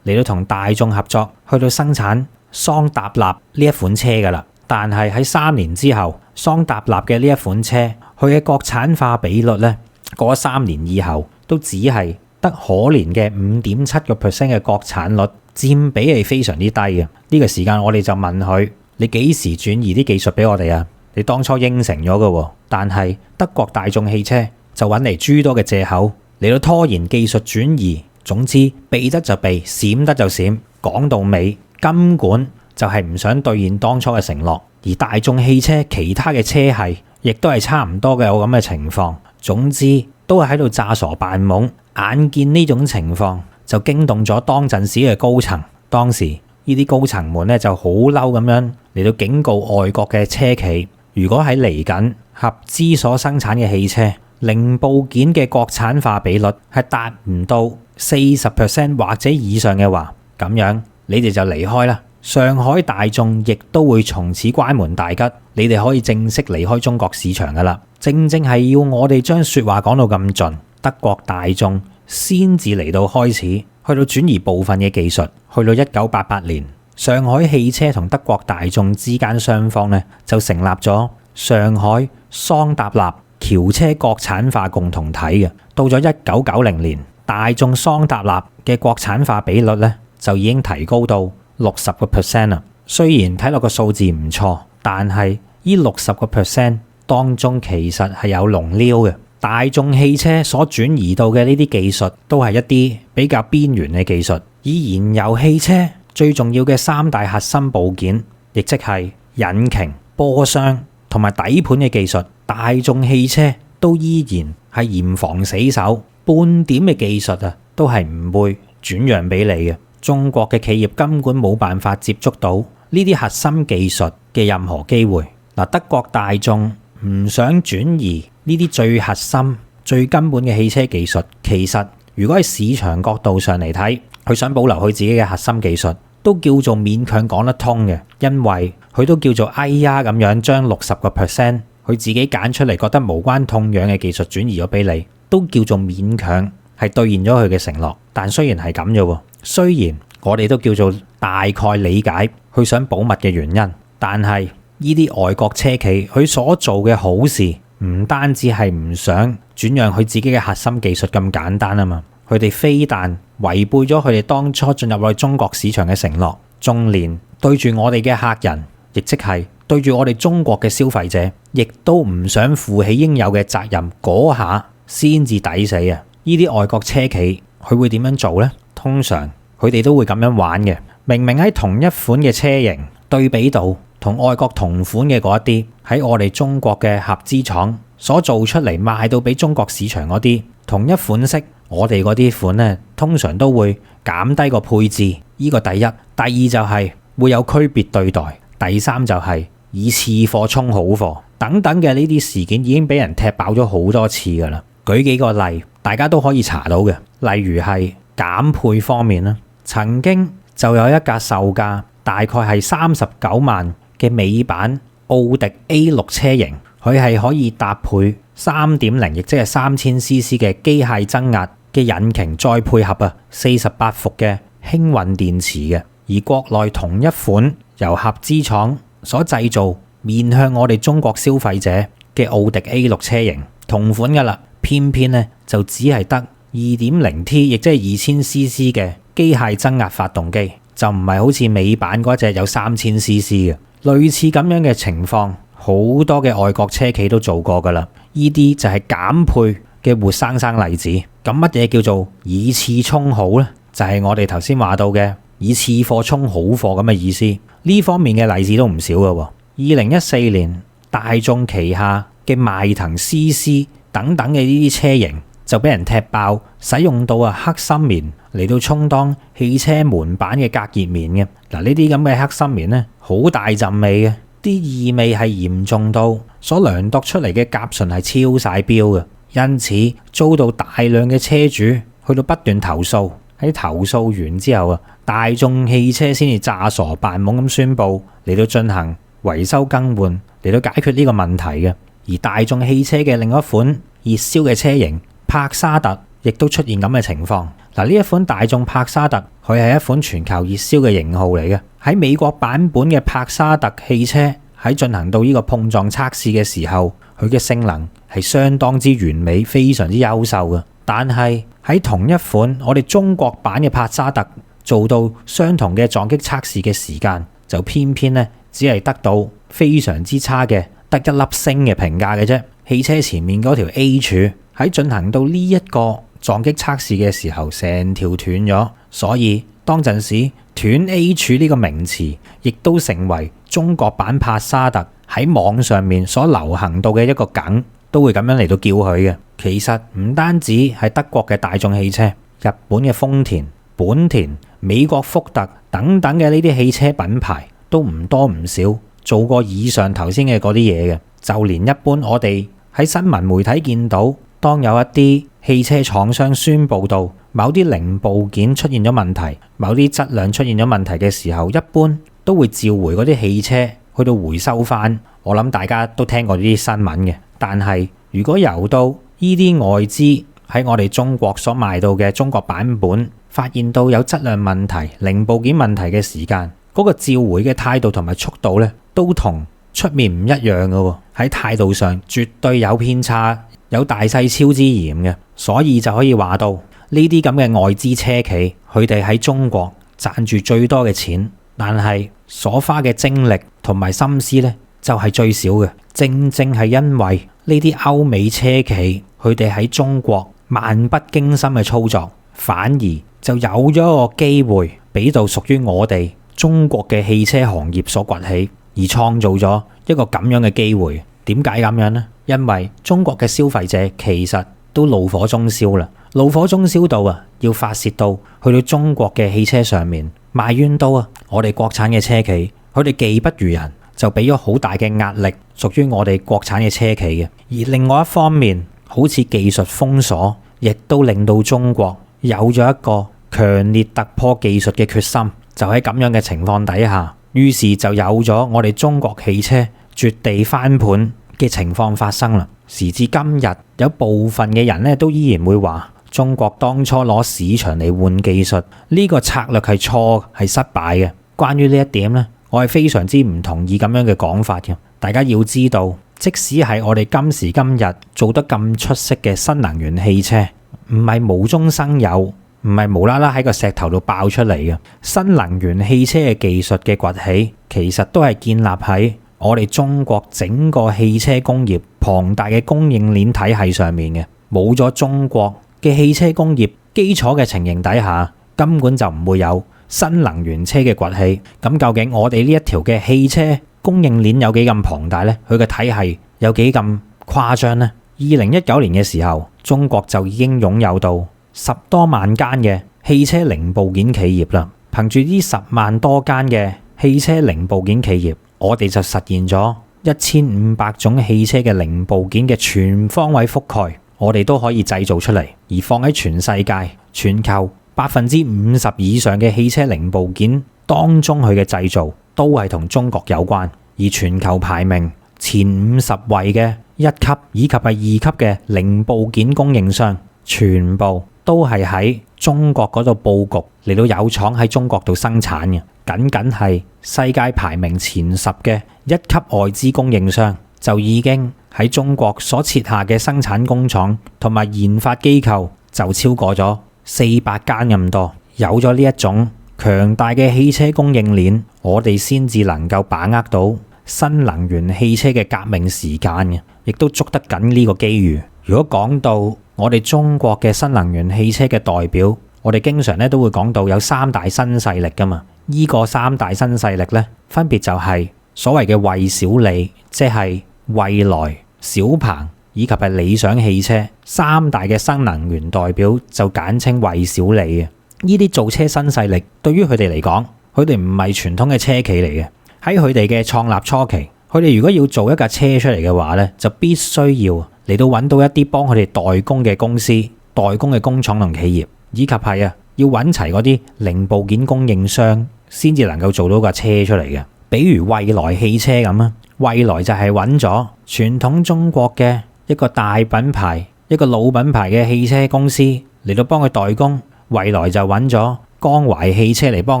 A: 嚟到同大眾合作，去到生產桑塔納呢一款車㗎啦。但係喺3年之後，桑塔納嘅呢一款車，佢嘅國產化比率呢，過咗3年以後，都只係得可憐嘅 5.7% 嘅國產率，佔比係非常之低嘅。呢個時間我哋就問佢：你幾時轉移啲技術俾我哋啊？你當初應承咗嘅喎。但係德國大眾汽車就揾嚟諸多嘅藉口嚟到拖延技術轉移。總之避得就避，閃得就閃。講到尾，根本就係唔想兌現當初嘅承諾。而大眾汽車其他嘅車系亦都係差唔多嘅有咁嘅情況。總之都係喺度詐傻扮懵。眼見呢種情況就驚動咗當陣時嘅高層。當時呢啲高層們咧就好嬲咁樣嚟到警告外國嘅車企，如果喺嚟緊合資所生產嘅汽車零部件嘅國產化比率係達唔到 40% 或者以上嘅話，咁樣你哋就離開啦。上海大眾亦都會從此關門大吉，你哋可以正式離開中國市場噶啦。正正係要我哋將說話講到咁盡，德國大眾先至嚟到開始去到轉移部分嘅技術。去到1988年，上海汽車同德國大眾之間雙方呢就成立咗上海桑塔納轎車國產化共同體嘅。到咗1990年，大眾桑塔納嘅國產化比率呢就已經提高到60% 啦。雖然睇落個數字唔錯，但係呢60% 當中其實係有龍溜嘅。大眾汽車所轉移到嘅呢啲技術都係一啲比較邊緣嘅技術。以燃油汽車最重要嘅3大核心部件，亦即係引擎、波箱同埋底盤嘅技術，大眾汽車都依然係嚴防死守，半點嘅技術啊都係唔會轉讓俾你嘅。中國嘅企業根本冇辦法接觸到呢啲核心技術嘅任何機會。德國大眾唔想轉移呢啲最核心、最根本嘅汽車技術，其實如果喺市場角度上嚟睇，佢想保留佢自己嘅核心技術，都叫做勉強講得通嘅，因為佢都叫做哎呀咁樣將60% 佢自己揀出嚟覺得無關痛癢嘅技術轉移咗俾你，都叫做勉強係兌現咗佢嘅承諾。但雖然係咁啫喎，雖然我哋都叫做大概理解佢想保密嘅原因，但係呢啲外國車企佢所做嘅好事，唔單止係唔想轉讓佢自己嘅核心技術咁簡單啊嘛，佢哋非但違背咗佢哋當初進入去中國市場嘅承諾，仲連對住我哋嘅客人，亦即係對住我哋中國嘅消費者，亦都唔想負起應有嘅責任，嗰下先至抵死啊！呢啲外國車企佢會點樣做呢？通常佢哋都會咁樣玩嘅。明明喺同一款嘅車型對比到同外國同款嘅嗰一啲喺我哋中國嘅合資廠所做出嚟賣到俾中國市場嗰啲同一款式，我哋嗰啲款呢，通常都會減低個配置。呢個第一，第二就係會有區別對待，第三就係以次貨充好貨等等嘅呢啲事件已經俾人踢爆咗好多次噶啦。舉幾個例，大家都可以查到嘅，例如係減配方面啦，曾經就有一架售價大概係39萬嘅美版奧迪 A6 車型，佢係可以搭配 3.0 亦即係3000cc 嘅機械增壓嘅引擎，再配合48伏嘅輕混電池嘅。而國內同一款由合資廠所製造面向我哋中國消費者嘅奧迪 A6 車型同款噶啦，偏偏呢就只係得 2.0T， 亦即係2000cc 嘅機械增壓發動機，就唔係好似美版嗰隻有3000cc 嘅。類似咁樣嘅情況，好多嘅外國車企都做過噶啦。呢啲就係減配嘅活生生例子。咁乜嘢叫做以次充好呢？就係我哋頭先話到嘅以次貨充好貨咁嘅意思。呢方面嘅例子都唔少噶。2014年大眾旗下嘅邁騰 CC 等等嘅呢啲車型就俾人踢爆，使用到黑心棉嚟到充當汽車門板嘅隔熱棉嘅。嗱，呢啲咁嘅黑心棉呢，好大陣味嘅，啲異味係嚴重到所量度出嚟嘅甲醇係超晒標嘅，因此遭到大量嘅車主去到不斷投訴。喺投訴完之後大眾汽車先至詐傻扮懵咁宣布嚟到進行維修更換，嚟到解決呢個問題嘅。而大眾汽車嘅另一款熱銷嘅車型帕薩特亦都出現咁嘅情況。嗱，呢一款大眾帕薩特佢係一款全球熱銷嘅型號嚟嘅。喺美國版本嘅帕薩特汽車喺進行到呢個碰撞測試嘅時候，佢嘅性能係相當之完美，非常之優秀嘅。但係喺同一款我哋中國版嘅帕薩特做到相同嘅撞擊測試嘅時間，就偏偏呢只係得到非常之差嘅，得一粒星嘅評價嘅啫。汽車前面嗰條 A 柱喺進行到呢一個撞擊測試嘅時候，成條斷咗，所以當陣時斷 A 柱呢個名詞亦都成為中國版帕薩特喺網上面所流行到嘅一個梗，都會咁樣嚟到叫佢嘅。其實唔單止係德國嘅大眾汽車、日本嘅豐田、本田、美國福特等等嘅呢啲汽車品牌都唔多唔少做過以上頭先嘅嗰啲嘢嘅。就連一般我哋喺新聞媒體見到，當有一啲汽車廠商宣布到某啲零部件出現咗問題，某啲質量出現咗問題嘅時候，一般都會召回嗰啲汽車去到回收翻。我諗大家都聽過呢啲新聞嘅。但係如果由到呢啲外資喺我哋中國所賣到嘅中國版本發現到有質量問題、零部件問題嘅時間，嗰個召回嘅態度同埋速度呢，都同出面唔一樣嘅。喺態度上絕對有偏差，有大細超之嫌嘅。所以就可以話到呢啲咁嘅外資車企，佢哋喺中國賺住最多嘅錢，但係所花嘅精力同埋心思呢，就係最少嘅。正正係因為呢啲歐美車企佢哋喺中國漫不經心嘅操作，反而就有咗一個機會俾到屬於我哋中國嘅汽車行業所崛起，而創造咗一個咁樣嘅機會。點解咁樣呢？因為中國嘅消費者其實都怒火中燒啦，怒火中燒到要發洩到去到中國嘅汽車上面，埋怨到我哋國產嘅車企佢哋技不如人，就俾咗好大嘅壓力屬於我哋國產嘅車企嘅。而另外一方面，好似技術封鎖，亦都令到中國有咗一個強烈突破技術嘅決心。就喺咁樣嘅情況底下，於是就有咗我哋中國汽車絕地翻盤嘅情況發生啦。時至今日，有部分嘅人都依然會話中國當初攞市場嚟換技術，呢個策略係錯，係失敗嘅。關於呢一點呢，我係非常之唔同意咁樣嘅講法嘅。大家要知道，即使係我哋今時今日做得咁出色嘅新能源汽車，唔係無中生有，唔係無啦啦喺個石頭度爆出嚟嘅。新能源汽車嘅技術嘅崛起，其實都係建立喺我哋中國整個汽車工業龐大嘅供應鏈體系上面嘅。冇咗中國嘅汽車工業基礎嘅情形底下，根本就唔會有新能源車嘅崛起。咁究竟我哋呢一條嘅汽車供應鏈有幾咁龐大呢？佢嘅體系有幾咁誇張呢？2019年嘅時候，中國就已經擁有到10多萬間嘅汽車零部件企業啦。憑住呢10萬多間嘅汽車零部件企業，我哋就實現咗1500種汽車嘅零部件嘅全方位覆蓋，我哋都可以製造出嚟。而放喺全世界、全球50%以上嘅汽車零部件當中，佢嘅製造都係同中國有關。而全球排名前50位嘅1級以及係2級嘅零部件供應商，全部都係喺中國嗰度佈局嚟到有廠喺中國度生產嘅。僅僅係世界排名前10嘅1級外資供應商，就已經喺中國所設下嘅生產工廠同埋研發機構就超過咗400間咁多。有咗呢一種強大嘅汽車供應鏈，我哋先至能夠把握到新能源汽車嘅革命時間嘅，亦都捉得緊呢個機遇。如果講到我哋中國嘅新能源汽車嘅代表，我哋經常咧都會講到有3大新勢力噶嘛。呢個3大新勢力咧，分別就係所謂嘅蔚小理，即係蔚來、小鵬以及係理想汽車3大嘅新能源代表，就簡稱蔚小理嘅。呢啲造車新勢力對於佢哋嚟講，佢哋唔係傳統嘅車企嚟嘅。喺佢哋嘅創立初期，佢哋如果要做一架車出嚟嘅話咧，就必須要嚟到揾到一啲幫佢哋代工嘅公司、代工嘅工廠同企業，以及係要揾齊嗰啲零部件供應商，先至能夠做到架車出嚟嘅。比如蔚來汽車咁啊，蔚來就係揾咗傳統中國嘅一個大品牌、一個老品牌嘅汽車公司嚟到幫佢代工，蔚來就揾咗江淮汽車嚟幫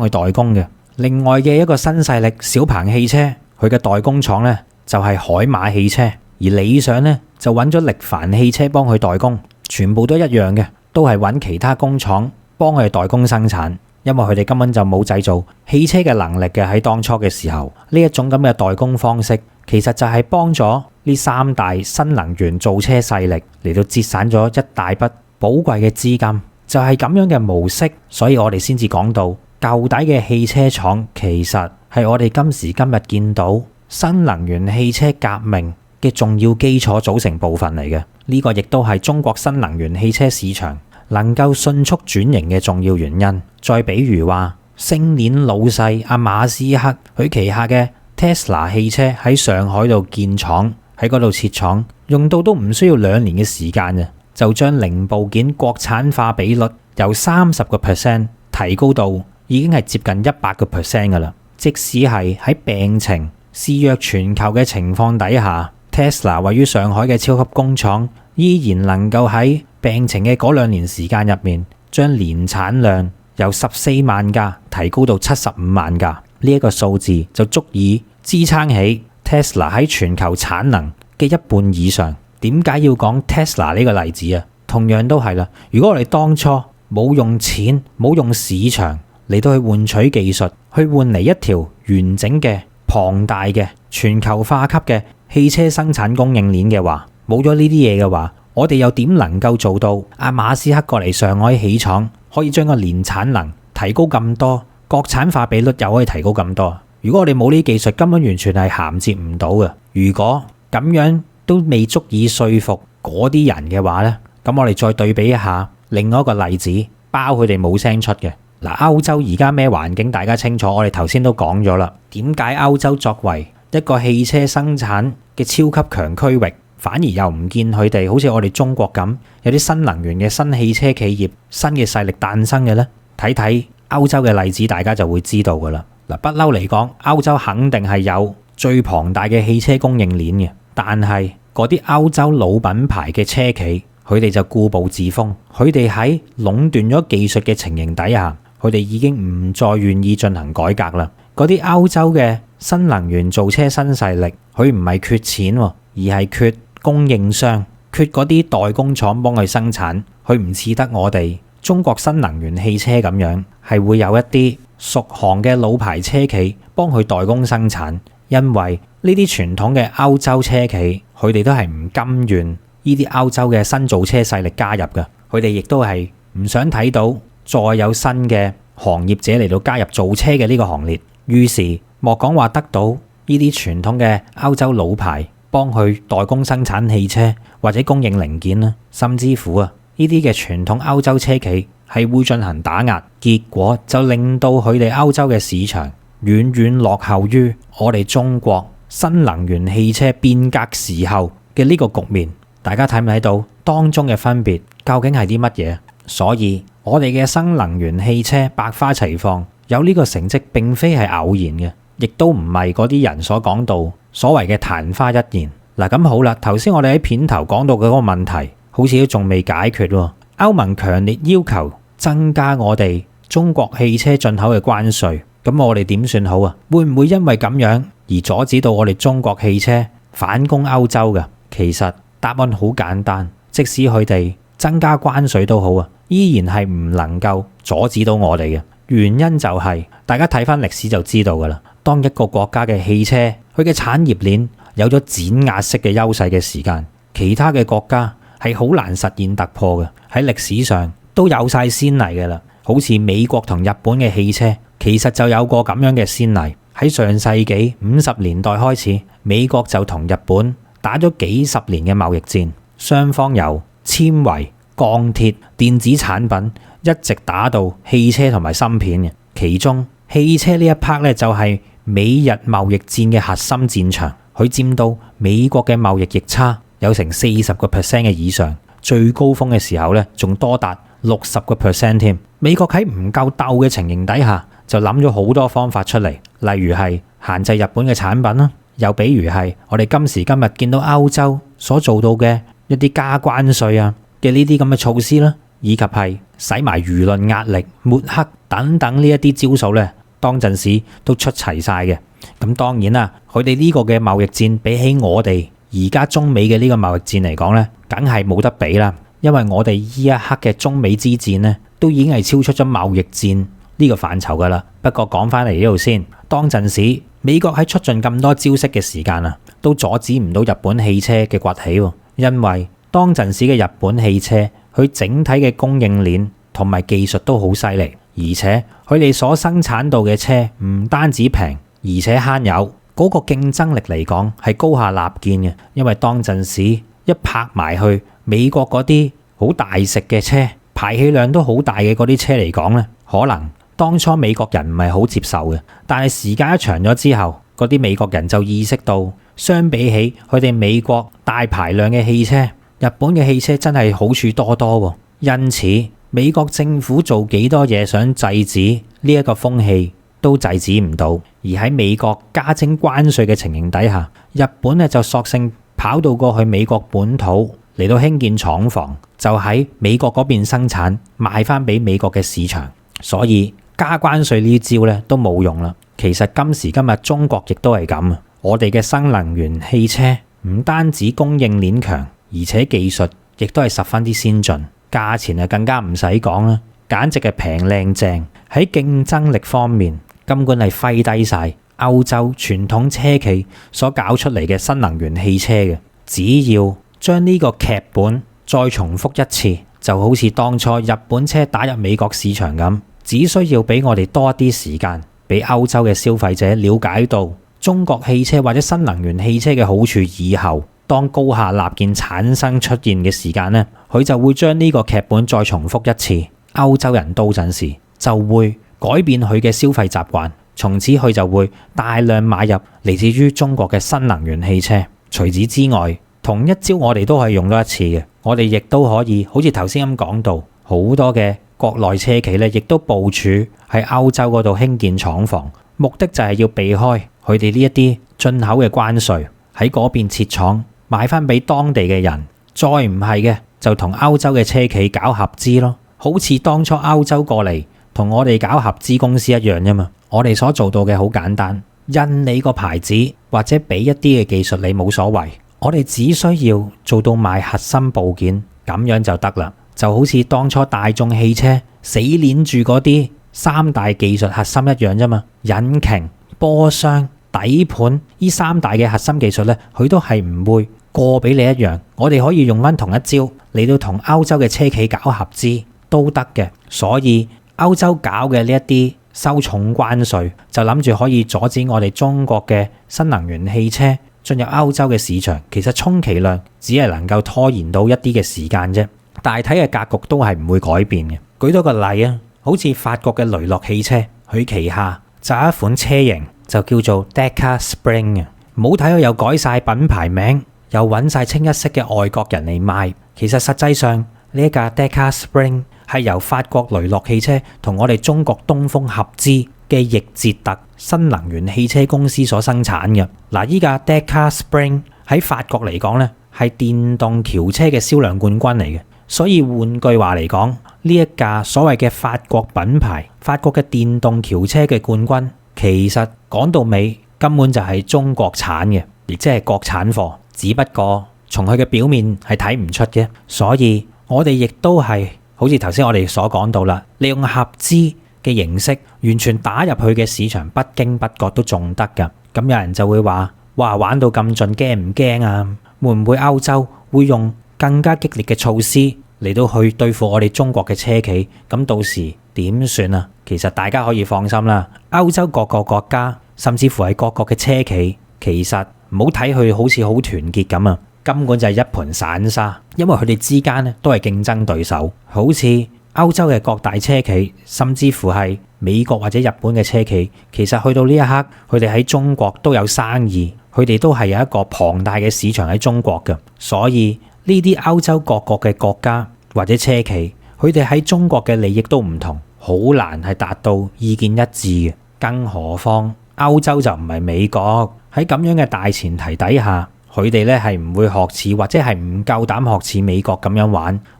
A: 佢代工嘅。另外嘅一個新勢力小鵬汽車，佢嘅代工廠呢就係海馬汽車，而理想呢就揾咗力帆汽車幫佢代工，全部都一樣嘅，都係揾其他工廠幫佢代工生產，因為佢哋根本就冇製造汽車嘅能力嘅。喺當初嘅時候，呢一種咁嘅代工方式，其實就係幫咗呢3大新能源造車勢力嚟到節省咗一大筆寶貴嘅資金。就係咁樣嘅模式，所以我哋先至講到舊底嘅汽車廠其實係我哋今時今日見到新能源汽車革命嘅重要基礎組成部分嚟嘅。呢個亦都係中國新能源汽車市場能夠迅速轉型嘅重要原因。再比如話，星鏈老細阿馬斯克佢旗下嘅 Tesla 汽車喺上海度建廠，喺嗰度設廠，用到都唔需要2年嘅時間嘅，就將零部件國產化比率由30% 提高到已經係接近100% 㗎啦。即使係喺病情肆虐全球嘅情況底下， Tesla 位於上海嘅超級工廠依然能夠喺病情嘅嗰2年時間入面，將年產量由14萬架提高到75萬架。呢一個數字就足以支撐起 Tesla 喺全球產能嘅一半以上。點解要講 Tesla 呢個例子啊？同樣都係啦。如果我哋當初冇用錢、冇用市場嚟到去換取技術，去換嚟一條完整嘅、龐大嘅、全球化級嘅汽車生產供應鏈嘅話，冇咗呢啲嘢嘅話，我哋又點能夠做到阿馬斯克過嚟上海起廠，可以將個年產能提高咁多，國產化比率又可以提高咁多？如果我哋冇呢啲技術，根本完全係銜接唔到嘅。如果咁樣都未足以說服嗰啲人嘅話呢，咁我哋再對比一下另外一個例子，包佢哋冇聲出嘅。嗱，歐洲而家咩環境大家清楚，我哋頭先都講咗啦。點解歐洲作為一個汽車生產嘅超級強區域，反而又唔見佢哋好似我哋中國咁有啲新能源嘅新汽車企業、新嘅勢力誕生嘅呢？睇睇歐洲嘅例子，大家就會知道噶啦。嗱，不嬲嚟講，歐洲肯定係有最龐大嘅汽車供應鏈嘅，但係嗰啲歐洲老品牌嘅車企，佢哋就固步自封，佢哋喺壟斷咗技術嘅情形底下，佢哋已經唔再願意進行改革啦。嗰啲歐洲嘅新能源造車新勢力，佢唔係缺錢，而係缺供應商，缺嗰啲代工廠幫佢生產。佢唔似得我哋中國新能源汽車咁樣，係會有一啲熟行嘅老牌車企幫佢代工生產。因為呢啲傳統嘅歐洲車企，佢哋都係唔甘願呢啲歐洲嘅新造車勢力加入嘅，佢哋亦都係唔想睇到再有新嘅行業者嚟到加入造車嘅呢個行列。於是莫講話得到呢啲傳統嘅歐洲老牌幫佢代工生產汽車或者供應零件啦，甚至乎呢啲嘅傳統歐洲車企係會進行打壓，結果就令到佢哋歐洲嘅市場遠遠落後於我哋中國新能源汽車變革時候嘅呢個局面。大家睇唔睇到當中嘅分別究竟係啲乜嘢？所以我哋嘅新能源汽車百花齊放，有呢個成績並非係偶然嘅，亦都唔係嗰啲人所講到所謂嘅曇花一現。嗱，咁好啦，頭先我哋喺片頭講到嘅嗰個問題好似都仲未解決喎。歐盟強烈要求增加我哋中國汽車進口嘅關稅，咁我哋點算好啊？會唔會因為咁樣而阻止到我哋中國汽車反攻歐洲嘅？其實答案好簡單，即使佢哋增加關稅都好啊，依然係唔能夠阻止到我哋嘅。原因就係大家睇翻歷史就知道噶啦，當一個國家嘅汽車佢嘅產業鏈有咗碾壓式嘅優勢嘅時間，其他嘅國家係好難實現突破嘅。喺歷史上都有晒先例嘅啦，好似美國同日本嘅汽車其實就有過咁樣嘅先例。喺上世紀50年代開始，美國就同日本打咗幾十年嘅貿易戰，雙方由纖維、鋼鐵、電子產品一直打到汽車同埋芯片嘅。其中汽車呢一 part 咧就係美日貿易戰嘅核心戰場，佢佔到美國嘅貿易逆差有成40% 嘅以上，最高峰嘅時候咧仲多達60% 添。美國喺唔夠鬥嘅情形底下，就諗咗好多方法出嚟，例如係限制日本嘅產品啦，又比如係我哋今時今日見到歐洲所做到嘅一啲加關稅啊嘅呢啲咁嘅措施啦，以及係使埋輿論壓力、抹黑等等呢一啲招數咧，當陣時都出齊晒嘅。咁當然啦，佢哋呢個嘅貿易戰比起我哋而家中美嘅呢個貿易戰嚟講咧，梗係冇得比啦。因為我哋呢一刻嘅中美之戰咧，都已經係超出咗貿易戰呢個範疇噶啦。不過講翻嚟呢度先，當陣時美國喺出盡咁多招式嘅時間啊，都阻止唔到日本汽車嘅崛起喎。因為當陣時嘅日本汽車，佢整體嘅供應鏈同埋技術都好犀利，而且佢哋所生產到嘅車唔單止平，而且慳油，嗰個競爭力嚟講係高下立見嘅。因為當陣時一拍埋去美國嗰啲好大食嘅車，排氣量都好大嘅嗰啲車嚟講咧，可能當初美國人唔係好接受嘅，但係時間一長咗之後，嗰啲美國人就意識到，相比起佢哋美國大排量嘅汽車，日本嘅汽車真係好處多多喎。因此美國政府做幾多嘢想制止呢一個風氣都制止唔到，而喺美國加徵關稅嘅情形底下，日本咧就索性跑到過去美國本土嚟到興建廠房，就喺美國嗰邊生產，賣翻俾美國嘅市場。所以加關稅呢招咧都冇用啦。其實今時今日中國亦都係咁啊，我哋嘅新能源汽車唔單止供應鏈強，而且技術亦都係十分之先進，價錢啊更加唔使講啦，簡直係平靚正。喺競爭力方面，根本係揮低晒歐洲傳統車企所搞出嚟嘅新能源汽車嘅。只要將呢個劇本再重複一次，就好似當初日本車打入美國市場咁，只需要俾我哋多一啲時間，俾歐洲嘅消費者了解到中國汽車或者新能源汽車嘅好處以後，當高下立見產生出現嘅時間呢，佢就會將呢個劇本再重複一次。歐洲人到陣時就會改變佢嘅消費習慣，從此佢就會大量買入嚟自於中國嘅新能源汽車。除此之外，同一招我哋都可以用多一次嘅，我哋亦都可以好似頭先咁講到，好多嘅國內車企咧，亦都部署喺歐洲嗰度興建廠房，目的就係要避開佢哋呢一啲進口嘅關稅，喺嗰邊設廠賣翻俾當地嘅人。再唔係嘅就同歐洲嘅車企搞合資咯，好似當初歐洲過嚟同我哋搞合資公司一樣啫嘛。我哋所做到嘅好簡單，印你個牌子或者俾一啲嘅技術你冇所謂，我哋只需要做到賣核心部件咁樣就得啦。就好似當初大眾汽車死鏈住嗰啲三大技術核心一樣啫嘛。引擎、波箱、底盤呢三大嘅核心技術咧，佢都係唔會過俾你一樣。我哋可以用翻同一招嚟到同歐洲嘅車企搞合資都得嘅。所以歐洲搞嘅呢一啲收重關稅，就諗住可以阻止我哋中國嘅新能源汽車進入歐洲嘅市場。其實充其量只係能夠拖延到一啲嘅時間啫，大體嘅格局都係唔會改變嘅。舉多個例啊，好似法國嘅雷諾汽車，佢旗下就有一款車型就叫做 Deca Spring 啊。唔好睇佢又改晒品牌名，又揾晒清一色嘅外國人嚟賣。其實實際上呢一架 Deca Spring 係由法國雷諾汽車同我哋中國東風合資嘅奕捷特新能源汽車公司所生產嘅。嗱，依架 Deca Spring 喺法國嚟講呢，係電動轎車嘅銷量冠軍嚟嘅。所以換句話嚟講，呢一架所謂嘅法國品牌、法國嘅電動轎車嘅冠軍，其實講到尾根本就係中國產嘅，亦即係國產貨。只不過從佢嘅表面係睇唔出嘅。所以我哋亦都係好似頭先我哋所講到啦，利用合資嘅形式完全打入去嘅市場，不經不覺都仲得㗎。咁有人就會話：哇，玩到咁盡，驚唔驚啊？會唔會歐洲會用更加激烈嘅措施嚟到去對付我哋中國嘅車企？咁到時點算啊？其實大家可以放心啦，歐洲各個國家，甚至乎係各國嘅車企，其實唔好睇佢好似好團結咁啊，根本就係一盤散沙，因為佢哋之間咧都係競爭對手，好似歐洲嘅各大車企，甚至乎係美國或者日本嘅車企，其實去到呢一刻，佢哋喺中國都有生意，佢哋都係有一個龐大嘅市場喺中國嘅。所以呢啲歐洲各國嘅國家或者車企，佢哋喺中國嘅利益都唔同，好難係達到意見一致嘅。更何況歐洲就唔係美國，喺咁樣嘅大前提底下，佢哋咧係唔會學似或者係唔夠膽學似美國咁樣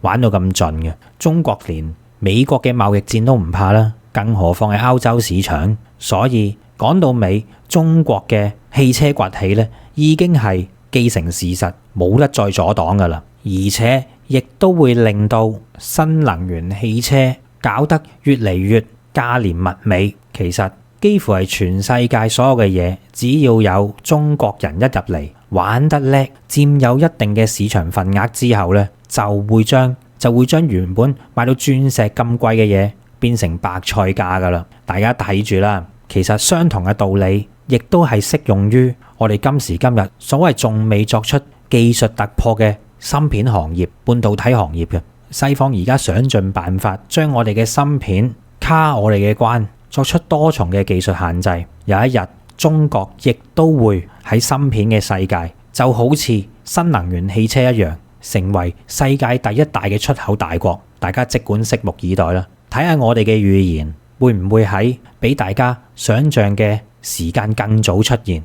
A: 玩到咁盡嘅。中國連美國嘅貿易戰都唔怕啦，更何況係歐洲市場。所以講到尾，中國嘅汽車崛起咧已經係既成事實，冇得再阻擋噶啦。而且亦都會令到新能源汽車搞得越嚟越價廉物美。其實幾乎係全世界所有嘅嘢，只要有中國人一入嚟玩得叻，佔有一定嘅市場份額之後咧，就會將原本買到鑽石咁貴嘅嘢變成白菜價噶啦。大家睇住啦，其實相同嘅道理，亦都係適用於我哋今時今日所謂仲未作出技術突破嘅芯片行業、半導體行業嘅。西方而家想盡辦法將我哋嘅芯片卡我哋嘅關，作出多重嘅技術限制。有一日，中國亦都會喺芯片嘅世界，就好似新能源汽車一樣，成為世界第一大嘅出口大國。大家即管拭目以待啦，睇下我哋嘅預言會唔會喺比大家想象嘅時間更早出現。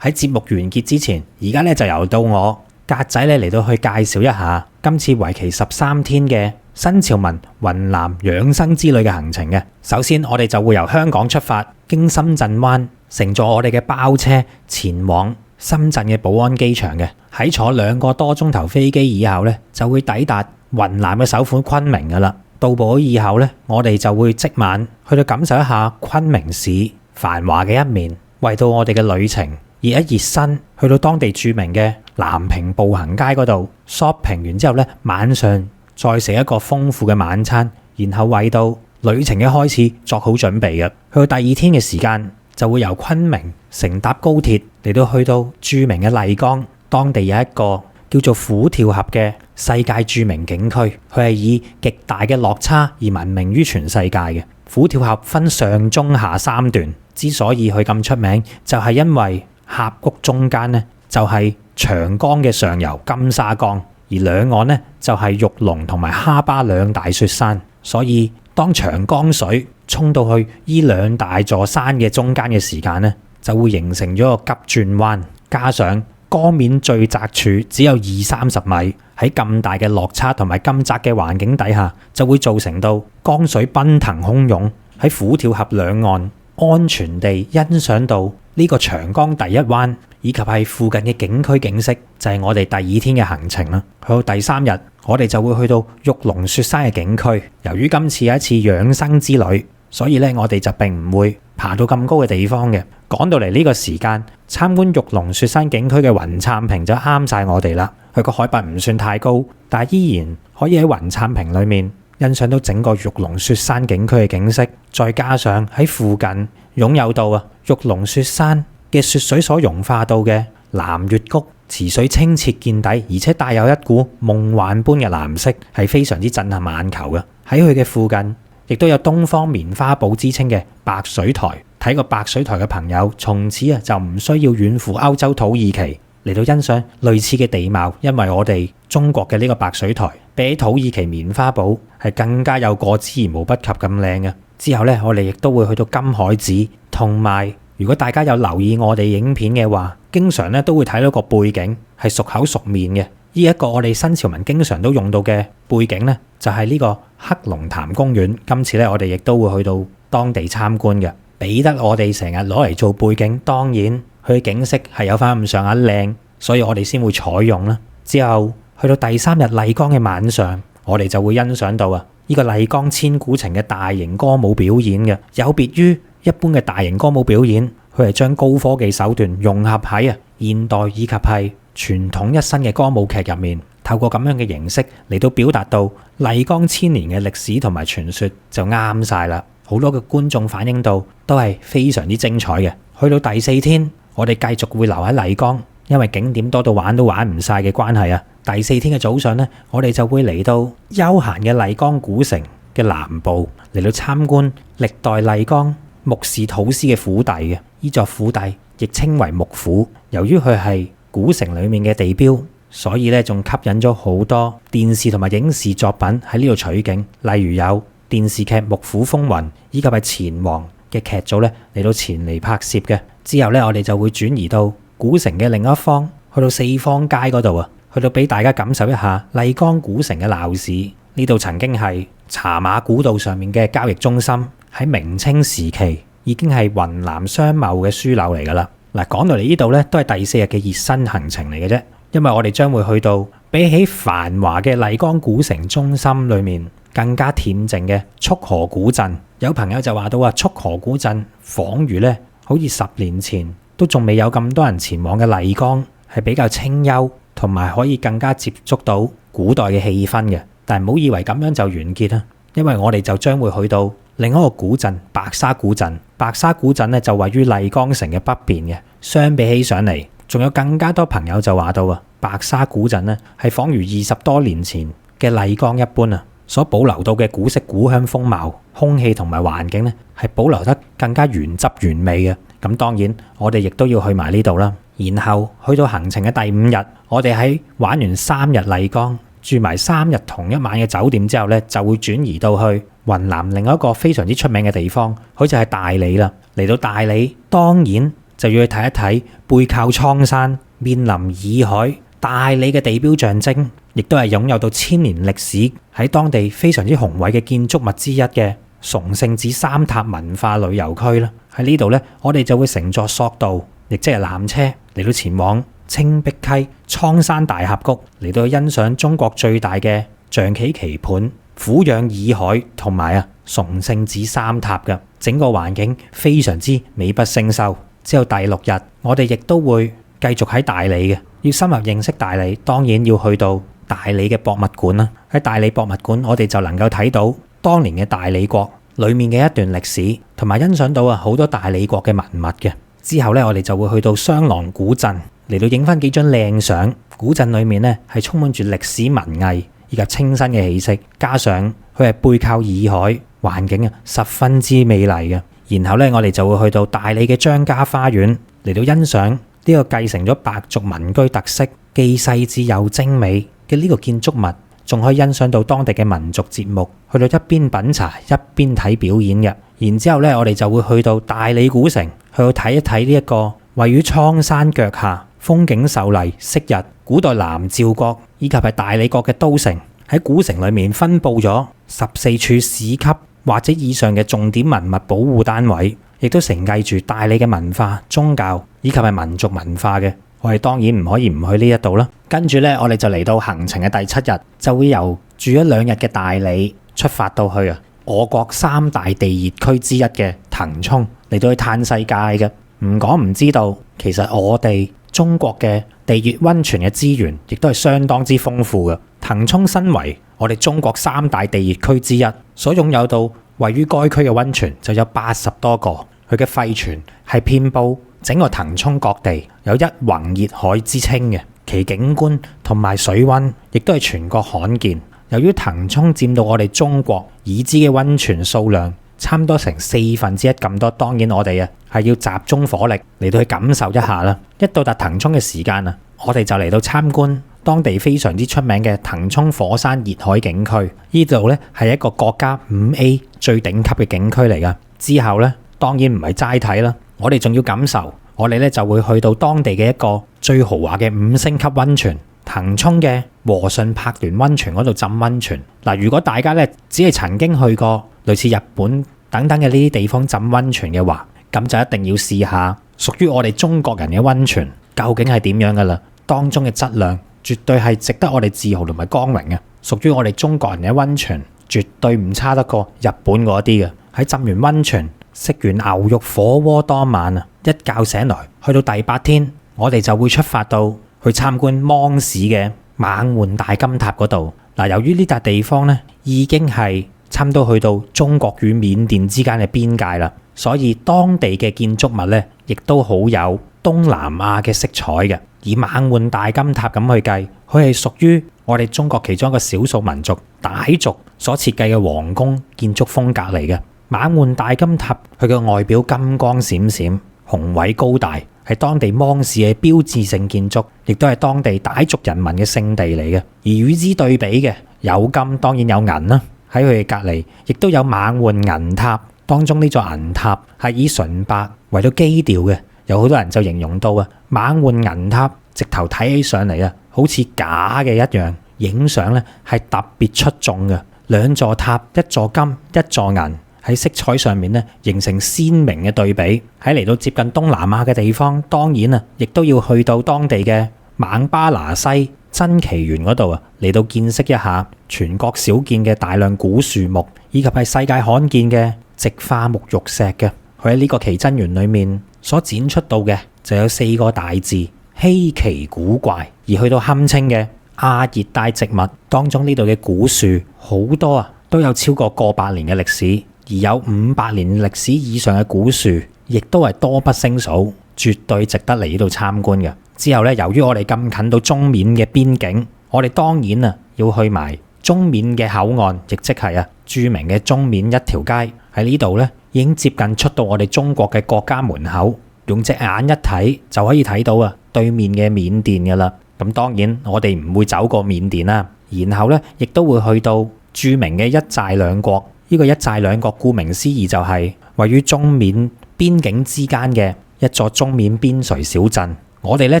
A: 喺節目完結之前，而家咧就由到我格仔咧嚟到去介紹一下今次為期13天嘅新潮文雲南養生之旅嘅行程嘅。首先我哋就會由香港出發，經深圳灣乘坐我哋嘅包車前往深圳嘅寶安機場嘅。喺坐2個多鐘頭飛機以後咧，就會抵達雲南嘅首府昆明噶啦。到埗以後咧，我哋就會即晚去到感受一下昆明市繁華嘅一面，為到我哋嘅旅程熱一熱身，去到當地著名嘅南屏步行街嗰度 shopping 完之後咧，晚上再食一個豐富嘅晚餐，然後為到旅程嘅開始作好準備嘅。去到第2天嘅時間，就會由昆明乘搭高鐵嚟到去到著名嘅麗江，當地有一個叫做虎跳峽嘅世界著名景區，佢係以極大嘅落差而聞名於全世界嘅。虎跳峽分上中下3段，之所以佢咁出名，就係因為峽谷中間呢，就係長江嘅上游金沙江，而兩岸呢，就係玉龍同埋哈巴2大雪山。所以當長江水衝到去呢2大座山嘅中間嘅時間呢，就會形成咗個急轉彎，加上江面最窄處只有20-30米，喺咁大嘅落差同埋咁窄嘅環境底下，就會造成到江水奔騰洶湧，喺虎跳峽兩岸安全地欣賞到呢個長江第一灣，以及係附近嘅景區景色，就係我哋第2天嘅行程啦。去到第3日，我哋就會去到玉龍雪山嘅景區。由於今次係一次養生之旅，所以咧我哋就並唔會爬到咁高嘅地方嘅。講到嚟呢個時間，參觀玉龍雪山景區嘅雲杉坪就啱晒我哋啦。佢個海拔唔算太高，但係依然可以喺雲杉坪裏面欣賞到整個玉龍雪山景區嘅景色，再加上喺附近擁有到玉龍雪山嘅雪水所融化到嘅藍月谷，池水清澈見底，而且帶有一股夢幻般嘅藍色，係非常之震撼眼球嘅。喺佢嘅附近亦都有東方棉花堡之稱嘅白水台，睇過白水台嘅朋友從此就唔需要遠赴歐洲土耳其嚟到欣賞類似嘅地貌，因為我哋中國嘅呢個白水台比起土耳其棉花堡係更加有過之而無不及咁靚嘅。之後呢，我哋亦都會去到金海寺，同埋如果大家有留意我哋影片嘅話，經常咧都會睇到個背景係熟口熟面嘅。呢一個我哋新潮文經常都用到嘅背景呢，就係呢個黑龍潭公園。今次咧我哋亦都會去到當地參觀嘅，俾得我哋成日攞嚟做背景。當然佢景色係有翻咁上下靚，所以我哋先會採用啦。之後去到第3日麗江嘅晚上，我哋就會欣賞到呢個麗江千古情嘅大型歌舞表演嘅。有別於一般嘅大型歌舞表演，佢係將高科技手段融合喺現代以及係傳統一新嘅歌舞劇入面，透過咁樣嘅形式嚟到表達到麗江千年嘅歷史同埋傳說就啱晒啦。好多嘅觀眾反映到都係非常之精彩嘅。去到第4天，我哋繼續會留喺麗江，因為景點多到玩都玩唔晒嘅關係第4天嘅早上呢，我哋就會嚟到悠閒嘅麗江古城嘅南部，嚟到參觀歷代麗江木氏土司嘅府邸嘅。呢座府邸亦稱為木府，由於佢係古城裏面嘅地標，所以咧仲吸引咗好多電視同埋影視作品喺呢度取景，例如有電視劇《木府風雲》以及係錢王嘅劇組咧嚟到前嚟拍攝嘅。之後咧，我哋就會轉移到古城嘅另一方，去到四方街嗰度去到俾大家感受一下麗江古城嘅鬧市。呢度曾經係茶馬古道上面嘅交易中心，喺明清時期已經係雲南商貿嘅樞紐嚟噶啦。嗱，講到嚟呢度咧，都係第4日嘅熱身行程嚟嘅啫，因為我哋將會去到比起繁華嘅麗江古城中心裏面更加恬靜嘅束河古鎮。有朋友就話到束河古鎮仿如咧，好似10年前都仲未有咁多人前往嘅麗江，係比較清幽，同埋可以更加接觸到古代嘅氣氛嘅。但唔好以為咁樣就完結啦，因為我哋就將會去到另一個古鎮白沙古鎮。白沙古鎮咧就位於麗江城嘅北邊嘅。相比起上嚟，仲有更加多朋友就話到白沙古鎮咧係仿如20多年前嘅麗江一般所保留到嘅古色古香風貌、空氣同埋環境咧係保留得更加原汁原味嘅。咁當然我哋亦都要去埋呢度啦。然後去到行程嘅第5日，我哋喺玩完3日麗江，住埋3日同一晚嘅酒店之後咧，就會轉移到去雲南另一個非常之出名嘅地方，佢就係大理啦。嚟到大理，當然就要去睇一睇背靠蒼山、面臨洱海，大理嘅地標象徵，亦都係擁有到1000年歷史，喺當地非常之雄偉嘅建築物之一嘅崇聖寺三塔文化旅遊區啦。喺呢度咧，我哋就會乘坐索道，亦即係纜車嚟到前往青碧溪、蒼山大峽谷，嚟到欣賞中國最大嘅象棋棋盤、俯仰洱海同埋崇聖寺三塔嘅整個環境非常之美不勝收。之後第6日，我哋亦都會繼續喺大理嘅。要深入認識大理，當然要去到大理嘅博物館啦。喺大理博物館，我哋就能夠睇到當年嘅大理國裏面嘅一段歷史，同埋欣賞到好多大理國嘅文物嘅。之後咧，我哋就會去到雙廊古鎮嚟到影翻幾張靚相。古鎮裏面咧係充滿住歷史文藝以及清新嘅氣息，加上佢係背靠洱海，環境十分之美麗嘅。然後咧，我哋就會去到大理嘅張家花園嚟到欣賞呢個繼承咗白族民居特色、既細緻又精美嘅呢個建築物，仲可以欣賞到當地嘅民族節目，去到一邊品茶一邊睇表演嘅。然之後咧，我哋就會去到大理古城，去到睇一睇呢一個位於蒼山腳下、風景秀麗、昔日古代南詔國以及係大理國嘅都城。喺古城裏面分佈咗14處市級或者以上嘅重點文物保護單位，亦都承繼住大理嘅文化、宗教以及係民族文化嘅。我哋當然唔可以唔去呢一度啦。跟住咧，我哋就嚟到行程嘅第7日，就會由住咗2日嘅大理出發到去我國3大地熱區之一嘅騰衝，嚟到去嘆世界嘅。唔講唔知道，其實我哋中國嘅地熱溫泉嘅資源亦都係相當之豐富嘅。騰衝身為我哋中國3大地熱區之一，所擁有到位於該區嘅溫泉就有80多個，佢嘅沸泉係遍佈整個騰衝各地，有一泓熱海之稱嘅。其景觀同埋水溫亦都係全國罕見。由於騰衝佔到我哋中國已知嘅溫泉數量差唔多成1/4咁多，當然我哋係要集中火力嚟到去感受一下啦。一到達騰衝嘅時間我哋就嚟到參觀當地非常之出名嘅騰衝火山熱海景區。呢度咧係一個國家5A 最頂級嘅景區嚟噶。之後咧，當然唔係齋睇啦，我哋仲要感受。我哋咧就會去到當地嘅一個最豪華嘅5星級溫泉——騰衝嘅和順柏巒溫泉嗰度浸溫泉。嗱，如果大家咧只係曾經去過類似日本等等嘅呢啲地方浸溫泉嘅話，咁就一定要試下屬於我哋中國人嘅溫泉究竟係點樣噶啦。當中嘅質量絕對係值得我哋自豪同埋光榮嘅，屬於我哋中國人嘅溫泉，絕對唔差得過日本嗰啲嘅。喺浸完溫泉，食完牛肉火鍋當晚啊，一覺醒來，去到第8天，我哋就會出發到去參觀芒市嘅猛獾大金塔嗰度。嗱，由於呢笪地方咧已經係差唔多去到中國與緬甸之間嘅邊界啦，所以當地嘅建築物咧亦都好有東南亞嘅色彩嘅。以猛獾大金塔咁去計，佢係屬於我哋中國其中一個少數民族傣族所設計嘅皇宮建築風格嚟嘅。猛獾大金塔佢嘅外表金光閃閃、雄偉高大，係當地芒市嘅標誌性建築，亦都係當地傣族人民嘅聖地嚟嘅。而與之對比嘅有金，當然有銀啦。喺佢嘅隔離，亦都有猛獾銀塔，當中呢座銀塔係以純白為到基調嘅。有好多人就形容到啊，猛獾銀塔直頭睇起上嚟啊，好似假嘅一樣，影相咧係特別出眾嘅。兩座塔，一座金，一座銀，喺色彩上面咧形成鮮明嘅對比。喺嚟到接近東南亞嘅地方，當然啊，亦都要去到當地嘅孟巴拿西珍奇園嗰度啊，嚟到見識一下全國少見嘅大量古樹木，以及係世界罕見嘅直化沐浴石嘅。佢喺呢個奇珍園裏面所展出到嘅就有4個大字：稀奇古怪。而去到堪稱嘅亞熱帶植物當中，呢度嘅古樹好多啊，都有超過過百年嘅歷史，而有500年歷史以上嘅古樹，亦都係多不勝數，絕對值得嚟呢度參觀嘅。之後咧，由於我哋咁近到中緬嘅邊境，我哋當然啊要去埋中緬嘅口岸，亦即係啊著名嘅中緬一條街。喺呢度咧，已經接近出到我哋中國嘅國家門口，用隻眼一睇就可以睇到啊對面嘅緬甸噶啦。咁當然我哋唔會走過緬甸啦，然後咧亦都會去到著名嘅一寨兩國。呢個一寨兩國顧名思義就係位於中緬邊境之間嘅一座中緬邊陲小鎮。我哋咧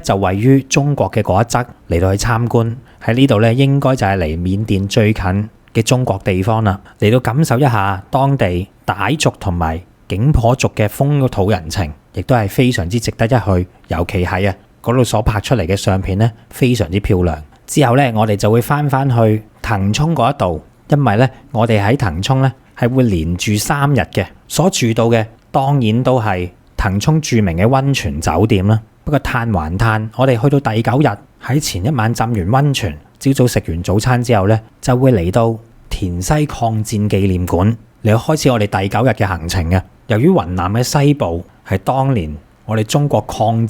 A: 就位於中國嘅嗰一側嚟到去參觀。喺呢度咧應該就係離緬甸最近嘅中國地方啦，嚟到感受一下當地傣族同埋景頗族嘅風土人情，亦都係非常之值得一去。尤其係啊嗰度所拍出嚟嘅相片咧，非常之漂亮。之後咧，我哋就會翻去騰衝嗰一度，因為咧我哋喺騰衝咧係會連住3日嘅，所住到嘅當然都係騰衝著名嘅溫泉酒店啦。不過嘆還嘆，我哋去到第9日，喺前一晚浸完溫泉，朝早食完早餐之後咧，就會嚟到田西抗戰紀念館嚟開始我哋第9日嘅行程嘅。由於雲南嘅西部係當年我哋中國抗日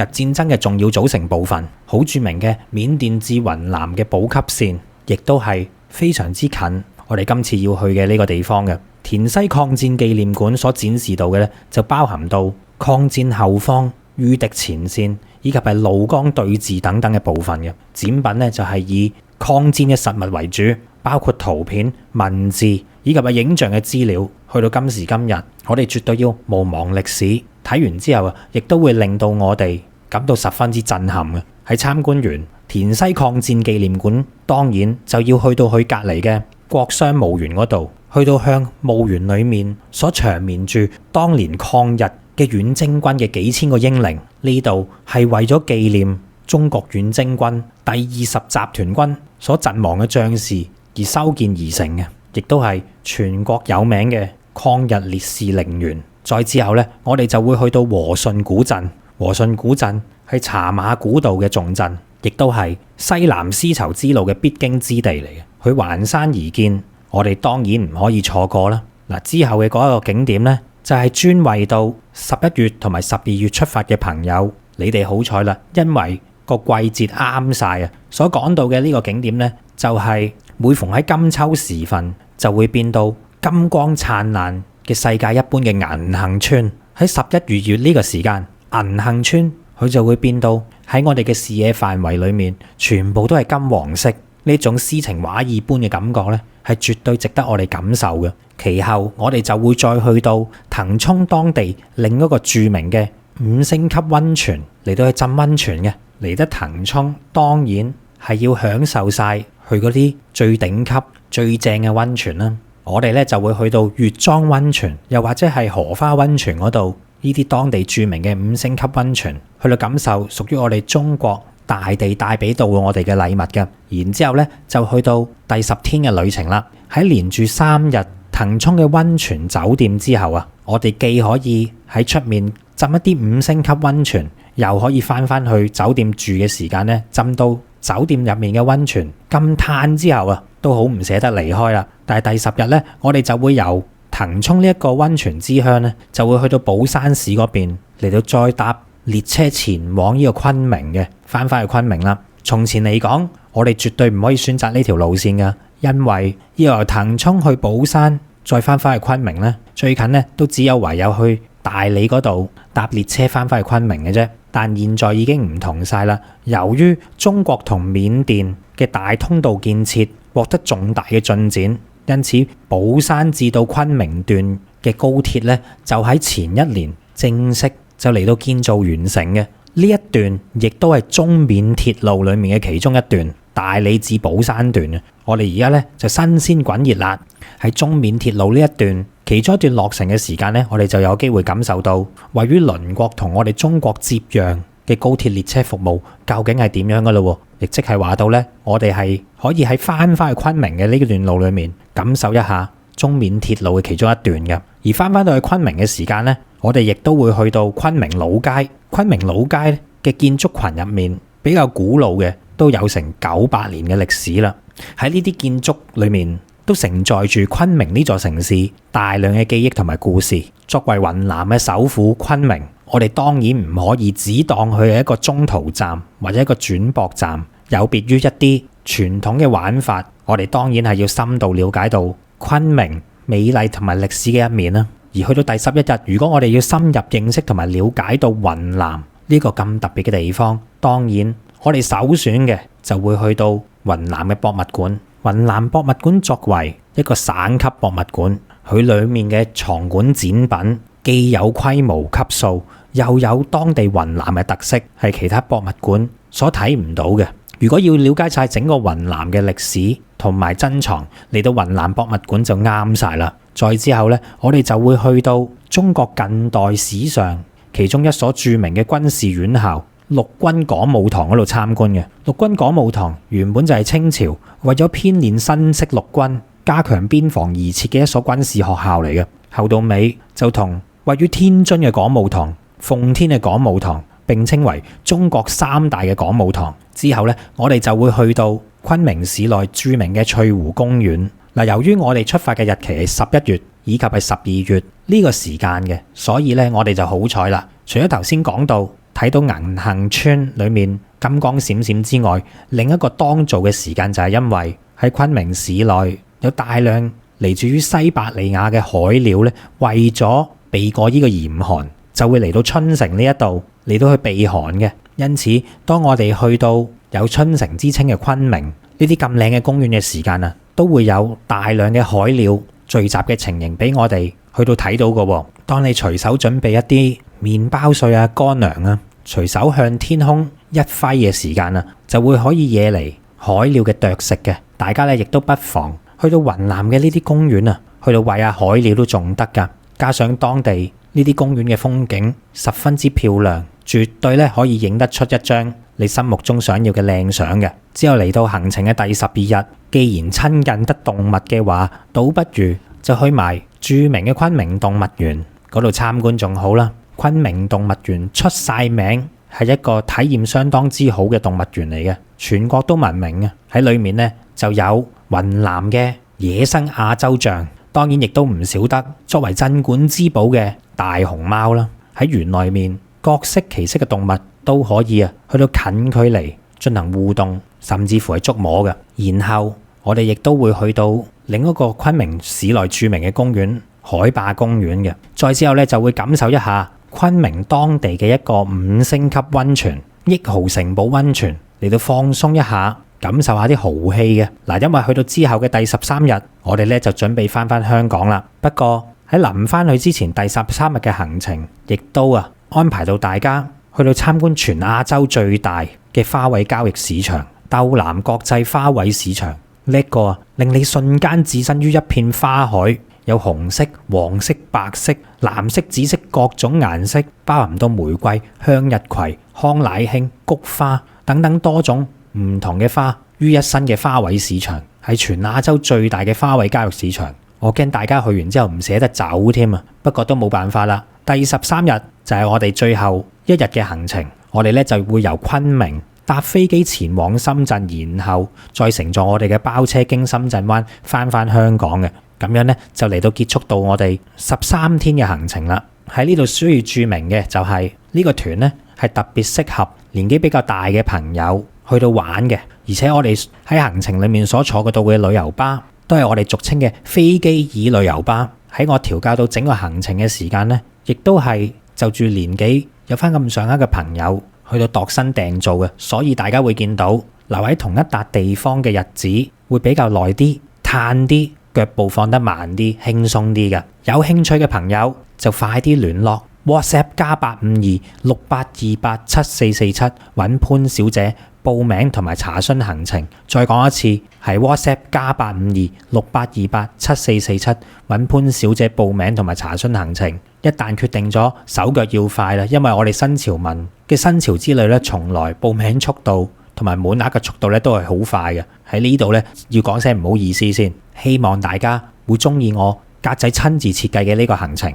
A: 戰爭嘅重要組成部分，好著名嘅緬甸至雲南嘅補給線，亦都係非常之近我哋今次要去嘅呢個地方嘅。田西抗戰紀念館所展示到嘅咧，就包含到抗戰後方、禦敵前線以及係怒江對峙等等嘅部分嘅展品咧，就係以抗戰嘅實物為主，包括圖片、文字以及係影像嘅資料。去到今時今日，我哋絕對要毋忘歷史。睇完之後啊，亦都會令到我哋感到十分之震撼嘅。喺參觀完田西抗戰紀念館，當然就要去到佢隔離嘅國殤墓園嗰度，去到向墓園裡面所長眠住當年抗日嘅遠征軍嘅幾千個英靈。呢度係為咗紀念中國遠征軍第20集團軍所陣亡嘅將士而修建而成嘅，亦都係全國有名嘅抗日烈士陵園。再之後咧，我哋就會去到和順古鎮。和順古鎮係茶馬古道嘅重鎮，亦都係西南絲綢之路嘅必經之地嚟嘅。佢環山而建，我哋當然唔可以錯過啦。嗱，之後嘅嗰一個景點咧，就係專為到11月同埋12月出發嘅朋友，你哋好彩啦，因為個季節啱晒啊！所講到嘅呢個景點咧，就係每逢喺金秋時分，就會變到金光燦爛嘅世界一般嘅銀杏村。喺11、12月呢個時間，銀杏村佢就會變到喺我哋嘅視野範圍裏面，全部都係金黃色。呢種詩情畫意般嘅感覺咧，係絕對值得我哋感受嘅。其後我哋就會再去到騰衝當地另一個著名嘅5星級溫泉嚟到去浸溫泉嘅。嚟得騰衝當然係要享受晒去嗰啲最頂級最正嘅溫泉啦。我哋咧就會去到月莊溫泉，又或者係荷花溫泉嗰度，呢啲當地著名嘅5星級溫泉，去到感受屬於我哋中國大地帶俾到我哋嘅禮物嘅。然之後咧就去到第10天嘅旅程啦。喺連住3日騰衝嘅溫泉酒店之後啊，我哋既可以喺出面浸一啲5星級溫泉，又可以翻去酒店住嘅時間咧，浸到酒店入面嘅溫泉，咁嘆之後啊，都好唔捨得離開啦。但係第10日咧，我哋就會由騰衝呢一個溫泉之鄉咧，就會去到寶山市嗰邊，嚟到再搭列車前往呢個昆明嘅，翻去昆明啦。從前嚟講，我哋絕對唔可以選擇呢條路線噶，因為要由騰衝去寶山，再翻去昆明咧，最近咧都只有唯有去大理嗰度搭列車翻去昆明嘅啫。但現在已經唔同晒啦，由於中國同緬甸嘅大通道建設獲得重大嘅進展，因此寶山至到昆明段嘅高鐵咧，就喺前1年正式就嚟到建造完成嘅。呢一段亦都係中緬鐵路裡面嘅其中一段，大理至寶山段啊。我哋而家咧就新鮮滾熱辣喺中緬鐵路呢一段其中一段落成嘅時間咧，我哋就有機會感受到位於鄰國同我哋中國接壤嘅高鐵列車服務究竟係點樣噶咯？亦即係話到咧，我哋係可以喺翻去昆明嘅呢段路裡面感受一下中緬鐵路嘅其中一段嘅。而翻到去昆明嘅時間咧，我哋亦都會去到昆明老街。昆明老街嘅建築群入面比較古老嘅，都有成900年嘅歷史啦。喺呢啲建築裏面都承載住昆明呢座城市大量嘅記憶同埋故事。作為雲南嘅首府昆明，我哋當然唔可以只當佢係一個中途站或者一個轉駁站，有別於一啲傳統嘅玩法。我哋當然係要深度了解到昆明美麗同埋歷史嘅一面啦。而去到第11日，如果我哋要深入認識同埋了解到雲南呢個咁特別嘅地方，當然我哋首選嘅就會去到雲南嘅博物館。雲南博物館作為一個省級博物館，佢裡面嘅藏館展品既有規模級數，又有當地雲南嘅特色，係其他博物館所睇唔到嘅。如果要了解晒整個雲南嘅歷史同埋珍藏，嚟到雲南博物館就啱晒啦。再之後呢，我哋就會去到中國近代史上其中一所著名嘅軍事院校陸軍講武堂嗰度參觀嘅。陸軍講武堂原本就係清朝為咗編練新式陸軍、加強邊防而設嘅一所軍事學校嚟嘅。後到尾就同位於天津嘅講武堂、奉天嘅講武堂並稱為中國3大嘅講武堂。之後呢，我哋就會去到昆明市內著名嘅翠湖公園。嗱，由於我哋出發嘅日期係11月以及係12月呢個時間嘅，所以咧我哋就好彩啦。除咗頭先講到睇到銀杏村裏面金光閃閃之外，另一個當造嘅時間就係因為喺昆明市內有大量嚟自於西伯利亞嘅海鳥咧，為咗避過呢個嚴寒，就會嚟到春城呢一度嚟到去避寒嘅。因此，當我哋去到有春城之稱嘅昆明呢啲咁靚嘅公園嘅時間啊，都會有大量嘅海鳥聚集嘅情形俾我哋去到睇到嘅。當你隨手準備一啲麵包碎啊、乾糧啊，隨手向天空一揮嘅時間啊，就會可以惹嚟海鳥嘅啄食嘅。大家咧亦都不妨去到雲南嘅呢啲公園啊，去到餵下海鳥都仲得㗎。加上當地呢啲公園嘅風景十分之漂亮，絕對咧可以影得出一張你心目中想要嘅靚相嘅。之後嚟到行程嘅第12日，既然親近得動物嘅話，倒不如就去埋著名嘅昆明動物園嗰度參觀仲好啦。昆明動物園出晒名，係一個體驗相當之好嘅動物園嚟嘅，全國都聞名嘅。喺裡面呢就有雲南嘅野生亞洲象，當然亦都唔少得作為鎮館之寶嘅大熊貓啦。喺園內面各式其式嘅動物都可以去到近距離進行互動，甚至乎係觸摸嘅。然後我哋亦都會去到另一個昆明市內著名嘅公園海壩公園嘅。再之後咧就會感受一下昆明當地嘅一個5星級溫泉益豪城堡溫泉，嚟到放鬆一下，感受下啲豪氣嘅。嗱，因為去到之後嘅第13日，我哋咧就準備翻香港啦。不過喺臨翻去之前，第13日嘅行程亦都安排到大家去到參觀全亞洲最大嘅花卉交易市場斗南國際花卉市場。呢個令你瞬間置身於一片花海，有紅色、黃色、白色、藍色、紫色各種顏色，包含到玫瑰、向日葵、康乃馨、菊花、等等多種唔同嘅花於一身嘅花卉市場，係全亞洲最大嘅花卉交易市場。我驚大家去完之後唔捨得走添啊！不過都冇辦法啦。第13日就係我哋最後一日嘅行程，我哋咧就會由昆明搭飛機前往深圳，然後再乘坐我哋嘅包車經深圳灣翻香港嘅。咁樣咧就嚟到結束到我哋13天嘅行程啦。喺呢度需要注明嘅就係呢個團咧係特別適合年紀比較大嘅朋友去到玩嘅，而且我哋喺行程裡面所坐嘅到嘅旅遊巴都係我哋俗稱嘅飛機椅旅遊巴。喺我調教到整個行程嘅時間咧，亦都係就住年紀有翻咁上下嘅朋友去到度身訂造嘅，所以大家會見到留喺同一笪地方嘅日子會比較耐啲、嘆啲、腳步放得慢啲、輕鬆啲嘅。有興趣嘅朋友就快啲聯絡 WhatsApp +85268287447揾潘小姐報名同埋查詢行程。再講一次，係 WhatsApp +85268287447揾潘小姐報名同埋查詢行程。一旦決定咗，手腳要快啦，因為我哋新潮文嘅新潮之旅咧，從來報名速度同埋滿額嘅速度咧都係好快嘅。喺呢度咧要講聲唔好意思先，希望大家會中意我格仔親自設計嘅呢個行程。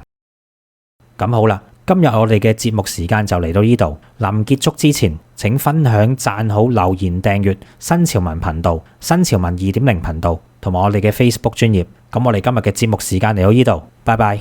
A: 咁好啦，今日我哋嘅節目時間就嚟到呢度。臨結束之前，請分享、讚好、留言、訂閱新潮文頻道、新潮文2.0頻道同埋我哋嘅 Facebook 專頁。咁我哋今日嘅節目時間嚟到呢度，拜拜。